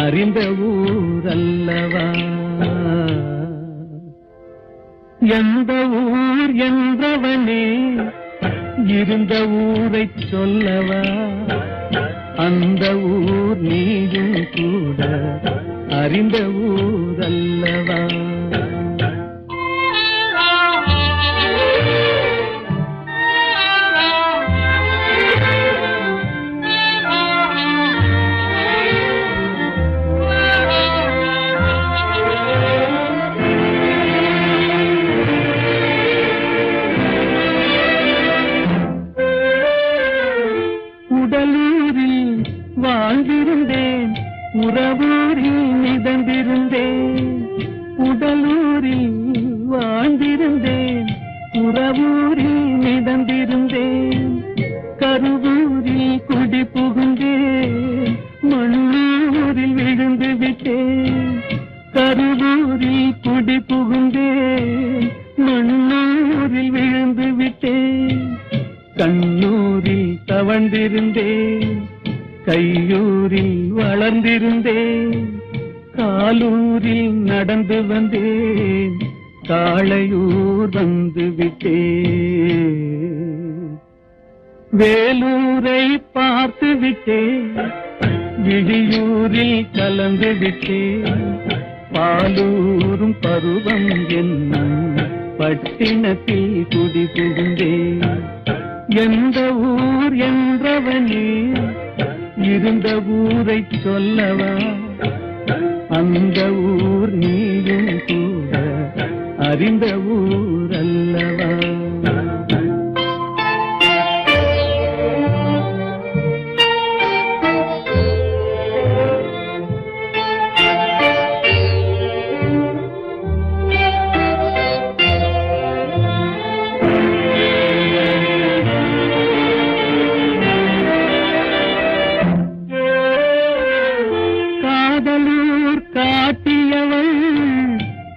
அறிந்த ஊர் அல்லவா எந்த ஊர் என்றவனே இருந்த ஊரை சொல்லவா அந்த ஊர் நீயும் கூட அறிந்த ஊர் அல்லவா உடலூரில் வாழ்ந்திருந்தேன் உறவூரில் மிதந்திருந்தேன் உடலூரில் வாழ்ந்திருந்தேன் உறவூரில் மிதந்திருந்தேன் கருவூரில் குடி புகுந்தேன் மண்ணூரில் விழுந்து விட்டேன் கருவூரில் குடி புகுந்தேன் மண்ணூரில் விழுந்து விட்டேன் கண்ணூரில் தவழ்ந்திருந்தேன் கையூரில் வளர்ந்திருந்தேன் காலூரில் நடந்து வந்தேன் காளையூர் வந்து விட்டேன் வேலூரை பார்த்து விட்டேன் விழியூரில் கலந்து விட்டேன் பாலூரும் பருவம் என்னும் பட்டினத்தில் குடி புகுந்தேன் எந்த ஊர் என்றவனே இருந்த ஊரை சொல்லவா அந்த ஊர் நீயும் கூட அறிந்த ஊர் அல்லவா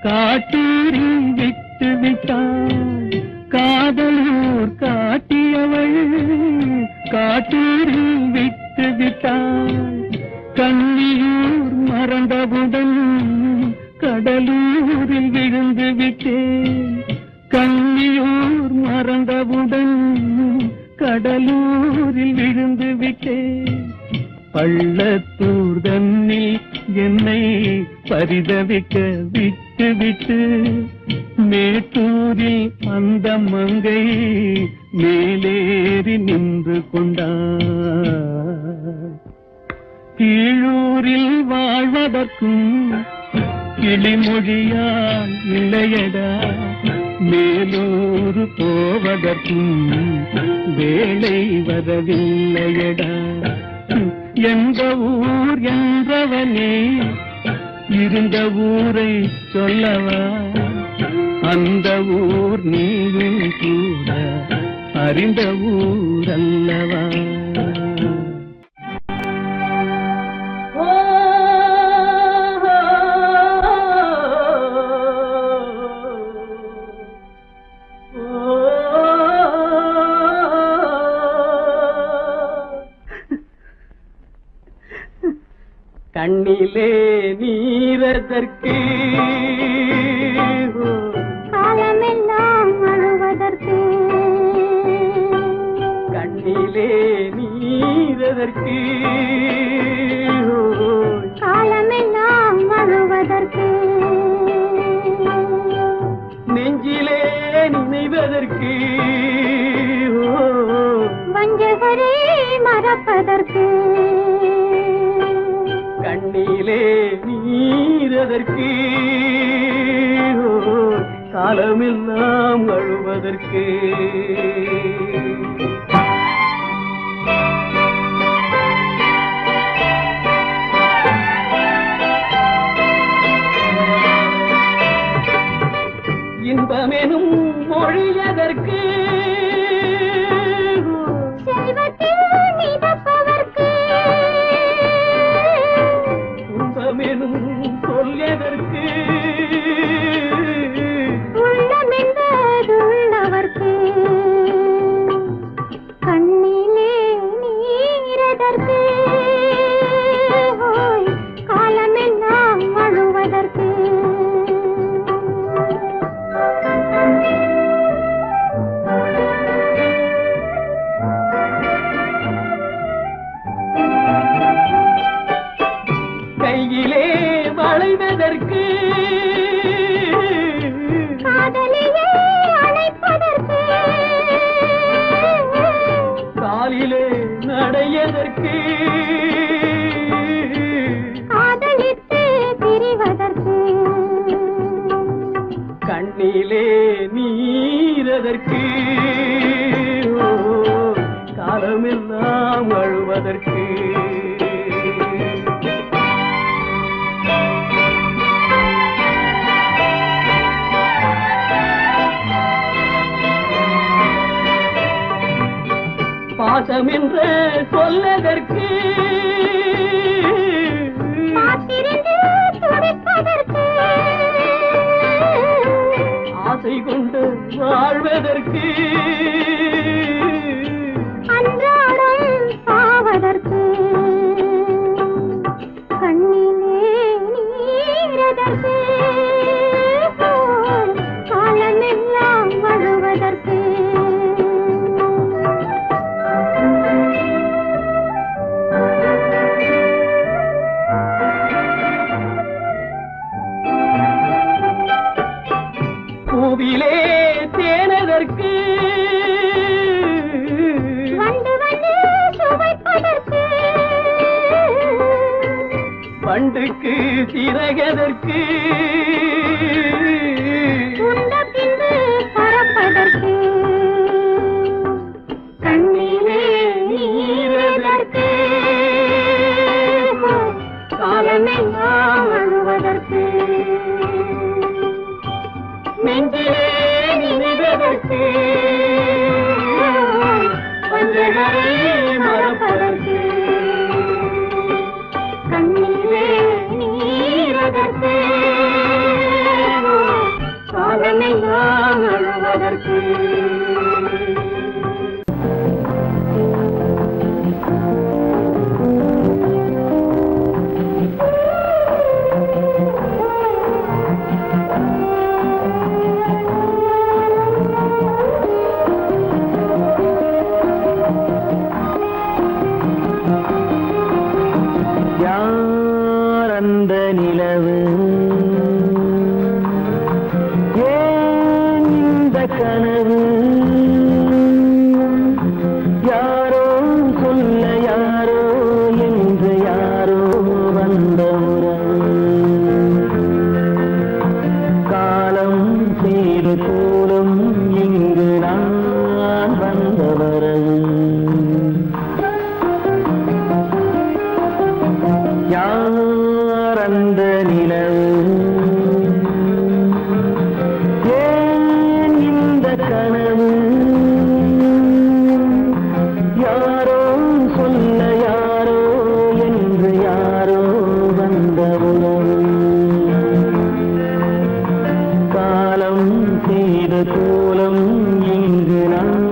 காட்டூரில் விட்டு விட்டாள் காதலூர் காட்டியவள் காட்டூரில் விட்டு விட்டாள் கண்ணியூர் மறந்தவுடன் கடலூரில் விழுந்து விட்டேன் கண்ணியூர் மறந்தவுடன் கடலூரில் விழுந்து விட்டேன் பள்ளத்தூர் தன்னில் என்னை பரிதவிக்க விட்டு விட்டு மேட்டூரில் அந்த மங்கை மேலேறி நின்று கொண்டார் கீழூரில் வாழ்வதற்கும் கிளிமொழியால் இல்லையடா மேலூர் போவதற்கும் வேலை வரவில்லையடா எந்த ஊர் என்றவனே இருந்த ஊரை சொல்லவா அந்த ஊர் நீயும் கூட அறிந்த ஊர் அல்லவா கண்ணிலே நீரதற்கு காலமெல்லாம் அழுவதற்கு கண்ணிலே நீரதற்கு காலமெல்லாம் அழுவதற்கு நெஞ்சிலே நினைவதற்கு வஞ்சகரே மறப்பதற்கு கண்ணிலே நீரதற்கு காலமெல்லாம் அழுவதற்கு இன்பமெனும் மொழியதற்கு செல்வத்தில் மிதப்பதற்கு துன்பமெனும் சொல்லியதற்கு உள்ளமென்பதுள்ளவர்க்கு கண்ணிலே நீரதற்கு காலமெல்லாம் அழுவதற்கு பாசம் என்று சொல்லதற்கு ஆசை கொண்டு வாழ்வதற்கு அன்றாடம் சாவதற்கு கண்ணிலே நீரதற்கு காலமெல்லாம் அழுவதற்கு பூவிலே தேனதற்கு வந்து வந்து சுவைப்பதற்கு பண்டுக்கு சிறகதற்கு உண்ட பின்பு பறப்பதற்கு கண்ணிலே நீரதற்கு காலமெல்லாம் அழுவதற்கு நெஞ்சிலே நினைவதற்கு பஞ்சகரை மறப்பதற்கு கண்ணிலே நீரதற்கு காலமெல்லாம் அழுவதற்கு யார் அந்த நிலவு ஏன் இந்த கனவு யாரோ சொல்ல யாரோ என்று யாரோ வந்த உறவு காலம் செய்து கூறும் இங்கு நான் வந்த வரவு யார் அந்த நிலவு ஏன் இந்த கனவு யாரோ சொல்ல யாரோ என்று யாரோ வந்த உறவு காலம் செய்த கோலம் இங்கு நான்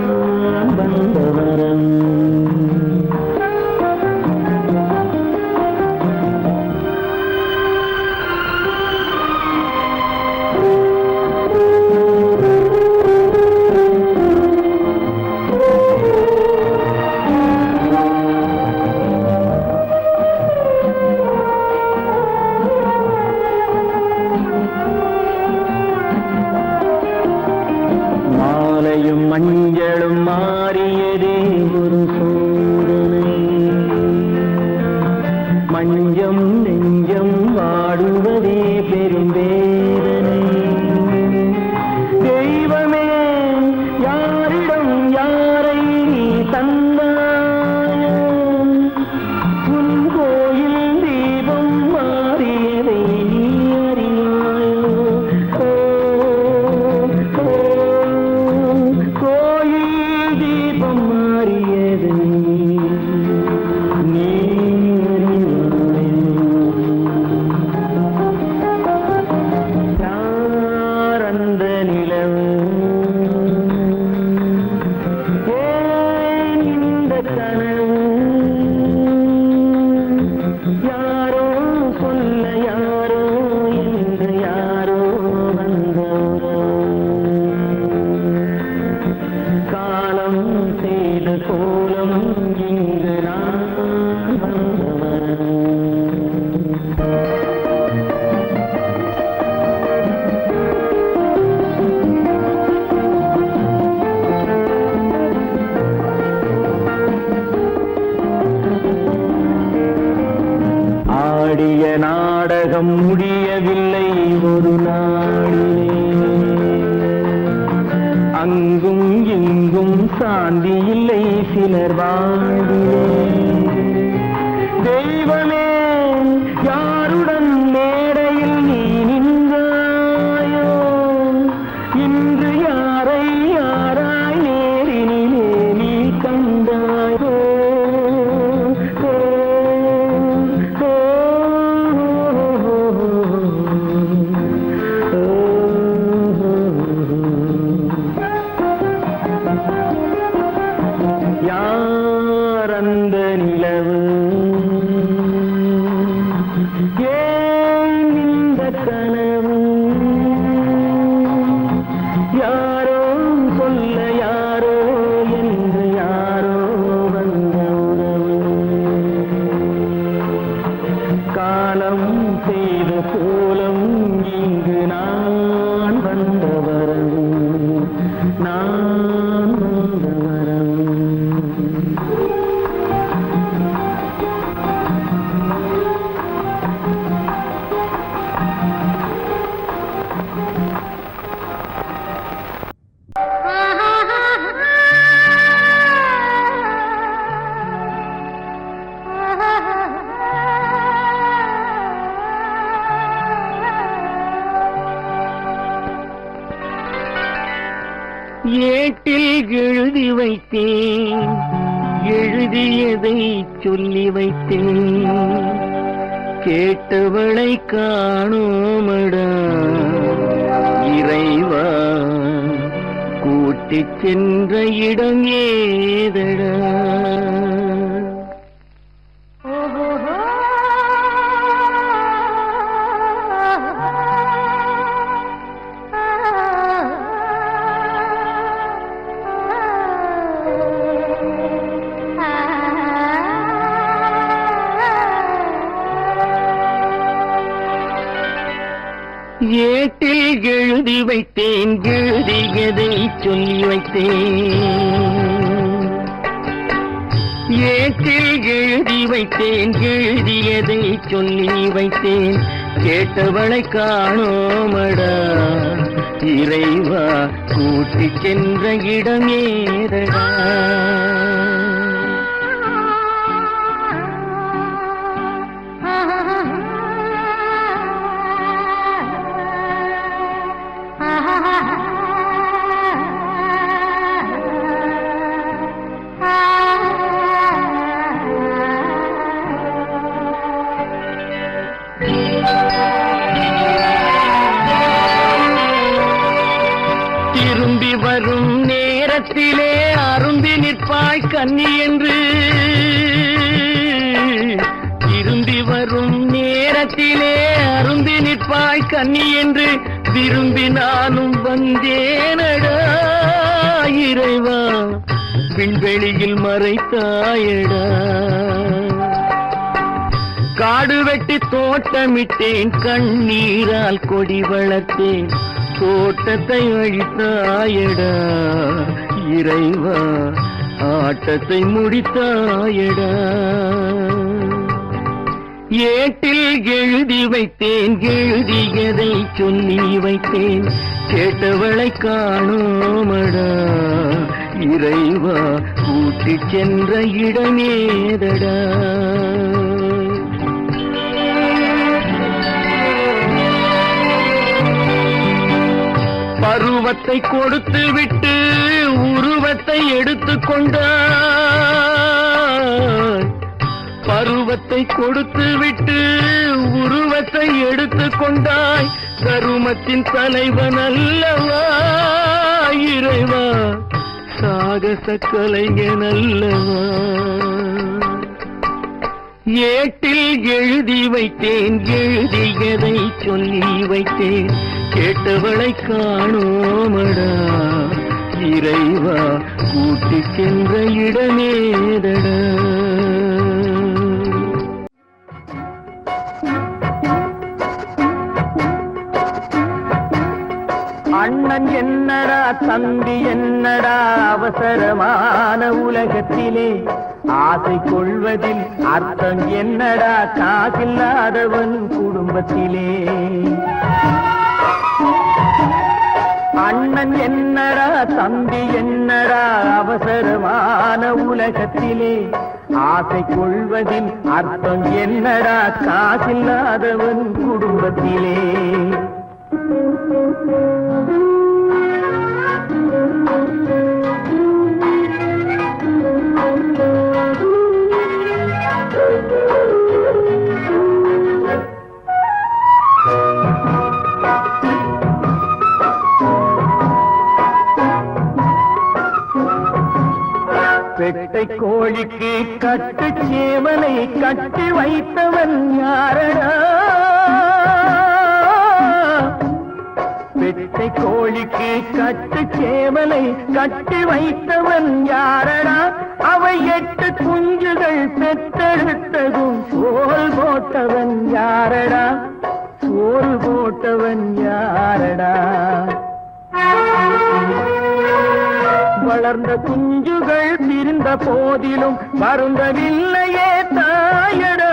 வந்த வரவு மாலையும் மஞ்சளும் மாறியதே ஒரு சோதனை மஞ்சம் நெஞ்சம் வாடுவதே பெரும் வேதனை தெய்வமே யாரிடம் யாரை நீ தந்தாயோ உன் கோயில் தீபம் மாறியதை நீ அறியாயோ கோயில் தீபம் மாறியதை நீ யார் அந்த நிலவு ஏன் இந்த கனவு யாரோ சொல்ல யாரோ என்று யாரோ வந்த காலம் செய்த கோலம் இங்கு நான் வந்தவன் ஆடிய நாடகம் முடியவில்லை ஒரு நாளிலே அங்கும் இங்கும் சாந்தி இல்லை சிலர் வாழ்விலே. தெய்வமே யாருடன் மேடையில் நீ நின்றாயோ, இன்று யாரை யாராய் நேரினிலே நீ கண்டாயோ. யார் அந்த நிலவு, ஏன் இந்த கனவு, யாரோ சொல்ல யாரோ என்று யாரோ வந்த உறவு. காலம் செய்த கோலம் இங்கு நான் வந்த வரவு, நான் வந்த வரவு. ஏட்டில் எழுதி வைத்தேன், எழுதியதை சொல்லி வைத்தேன், கேட்டவளை காணோமடா இறைவா, கூட்டிச் சென்ற இடம் ஏதடா. ஏட்டில் எழுதி வைத்தேன், எழுதியதை சொல்லி வைத்தேன், ஏட்டில் எழுதி வைத்தேன், எழுதியதை சொல்லி வைத்தேன், கேட்டவளை காணோமடா இறைவா, கூட்டிச் சென்ற இடம் ஏதடா. திரும்பி வரும் நேரத்திலே அரும்பி நிற்பாய் கன்னி என்று, திரும்பி வரும் நேரத்திலே அரும்பி நிற்பாய் கன்னி என்று விரும்பி நானும் வந்தேனடா இறைவா, விண்வெளியில் மறைத்தாயடா. காடு வெட்டி தோட்டமிட்டேன், கண்ணீரால் கொடி வளர்த்தேன், தோட்டத்தை அழித்தாயடா இறைவா, ஆட்டத்தை முடித்தாயடா. ஏட்டில் எழுதி வைத்தேன், எழுதியதை சொல்லி வைத்தேன், கேட்டவளை காணோமடா இறைவா, கூட்டிச் சென்ற இடமேதடா. பருவத்தை கொடுத்து விட்டு உருவத்தை எடுத்துக் கொண்டாய், பருவத்தை கொடுத்து விட்டு உருவத்தை எடுத்துக் கொண்டாய், கருமத்தின் தலைவன் அல்லவா இறைவா, சாகச கலைஞன் அல்லவா. ஏட்டில் எழுதி வைத்தேன், எழுதியதை சொல்லி வைத்தேன், கேட்டவளை காணோமடா இறைவா, கூட்டிச் சென்ற இடமேதடா. அண்ணன் என்னடா தம்பி என்னடா அவசரமான உலகத்திலே, ஆசை கொள்வதில் அர்த்தம் என்னடா காசில்லாதவன் குடும்பத்திலே. அண்ணன் என்னடா தம்பி என்னடா அவசரமான உலகத்திலே ஆசை கொள்வதின் அர்த்தம் என்னடா காசில்லாதவன் குடும்பத்திலே பெட்டை கோழிக்கு கட்டு சேவலை கட்டி வைத்தவன் யாரடா பெட்டை கோழிக்கு கட்டு சேவலை கட்டி வைத்தவன் யாரடா அவை 8 குஞ்சுகள் பெற்றெடுத்ததும் சோல் போட்டவன் யாரடா சோல் போட்டவன் யாரடா வளர்ந்த குஞ்சுகள் பிரிந்த போதிலும் வருந்தவில்லையே தாயடா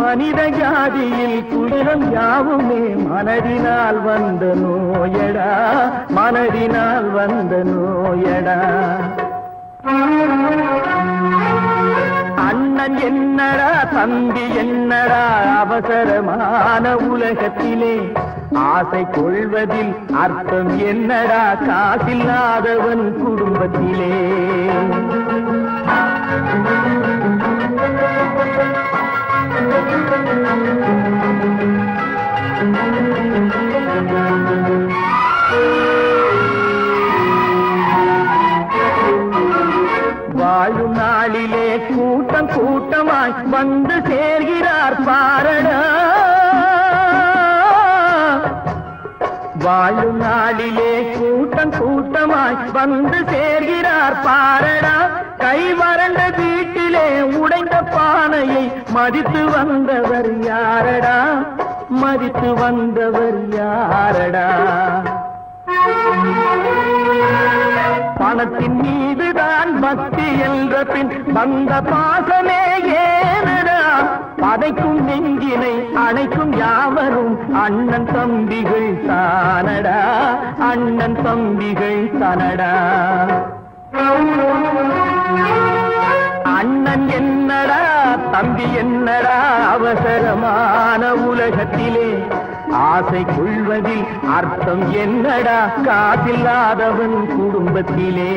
மனித ஜாதியில் துயரம் யாவுமே மனதினால் வந்த நோயடா மனதினால் வந்த நோயடா அண்ணன் என்னடா தம்பி என்னடா அவசரமான உலகத்திலே ஆசை கொள்வதில் அர்த்தம் என்னடா காசில்லாதவன் குடும்பத்திலே வாழும் நாளிலே கூட்டம் கூட்டமாய் வந்து சேர்கிறார் பாரடா வாழும் நாளிலே கூட்டம் கூட்டமாய் வந்து சேர்கிறார் பாரடா கை வறண்ட வீட்டிலே உடைந்த பானையை மதித்து வந்தவர் யாரடா மதித்து வந்தவர் யாரடா பணத்தின் மீதுதான் பக்தி என்ற பின் வந்த பாசமே ஏனடா பதைக்கும் நெஞ்சினை அணைக்கும் யாவரும் அண்ணன் தம்பிகள் தானடா அண்ணன் தம்பிகள் தானடா அண்ணன் என்னடா தம்பி என்னடா அவசரமான உலகத்திலே ஆசை கொள்வதில் அர்த்தம் என்னடா காசில்லாதவன் குடும்பத்திலே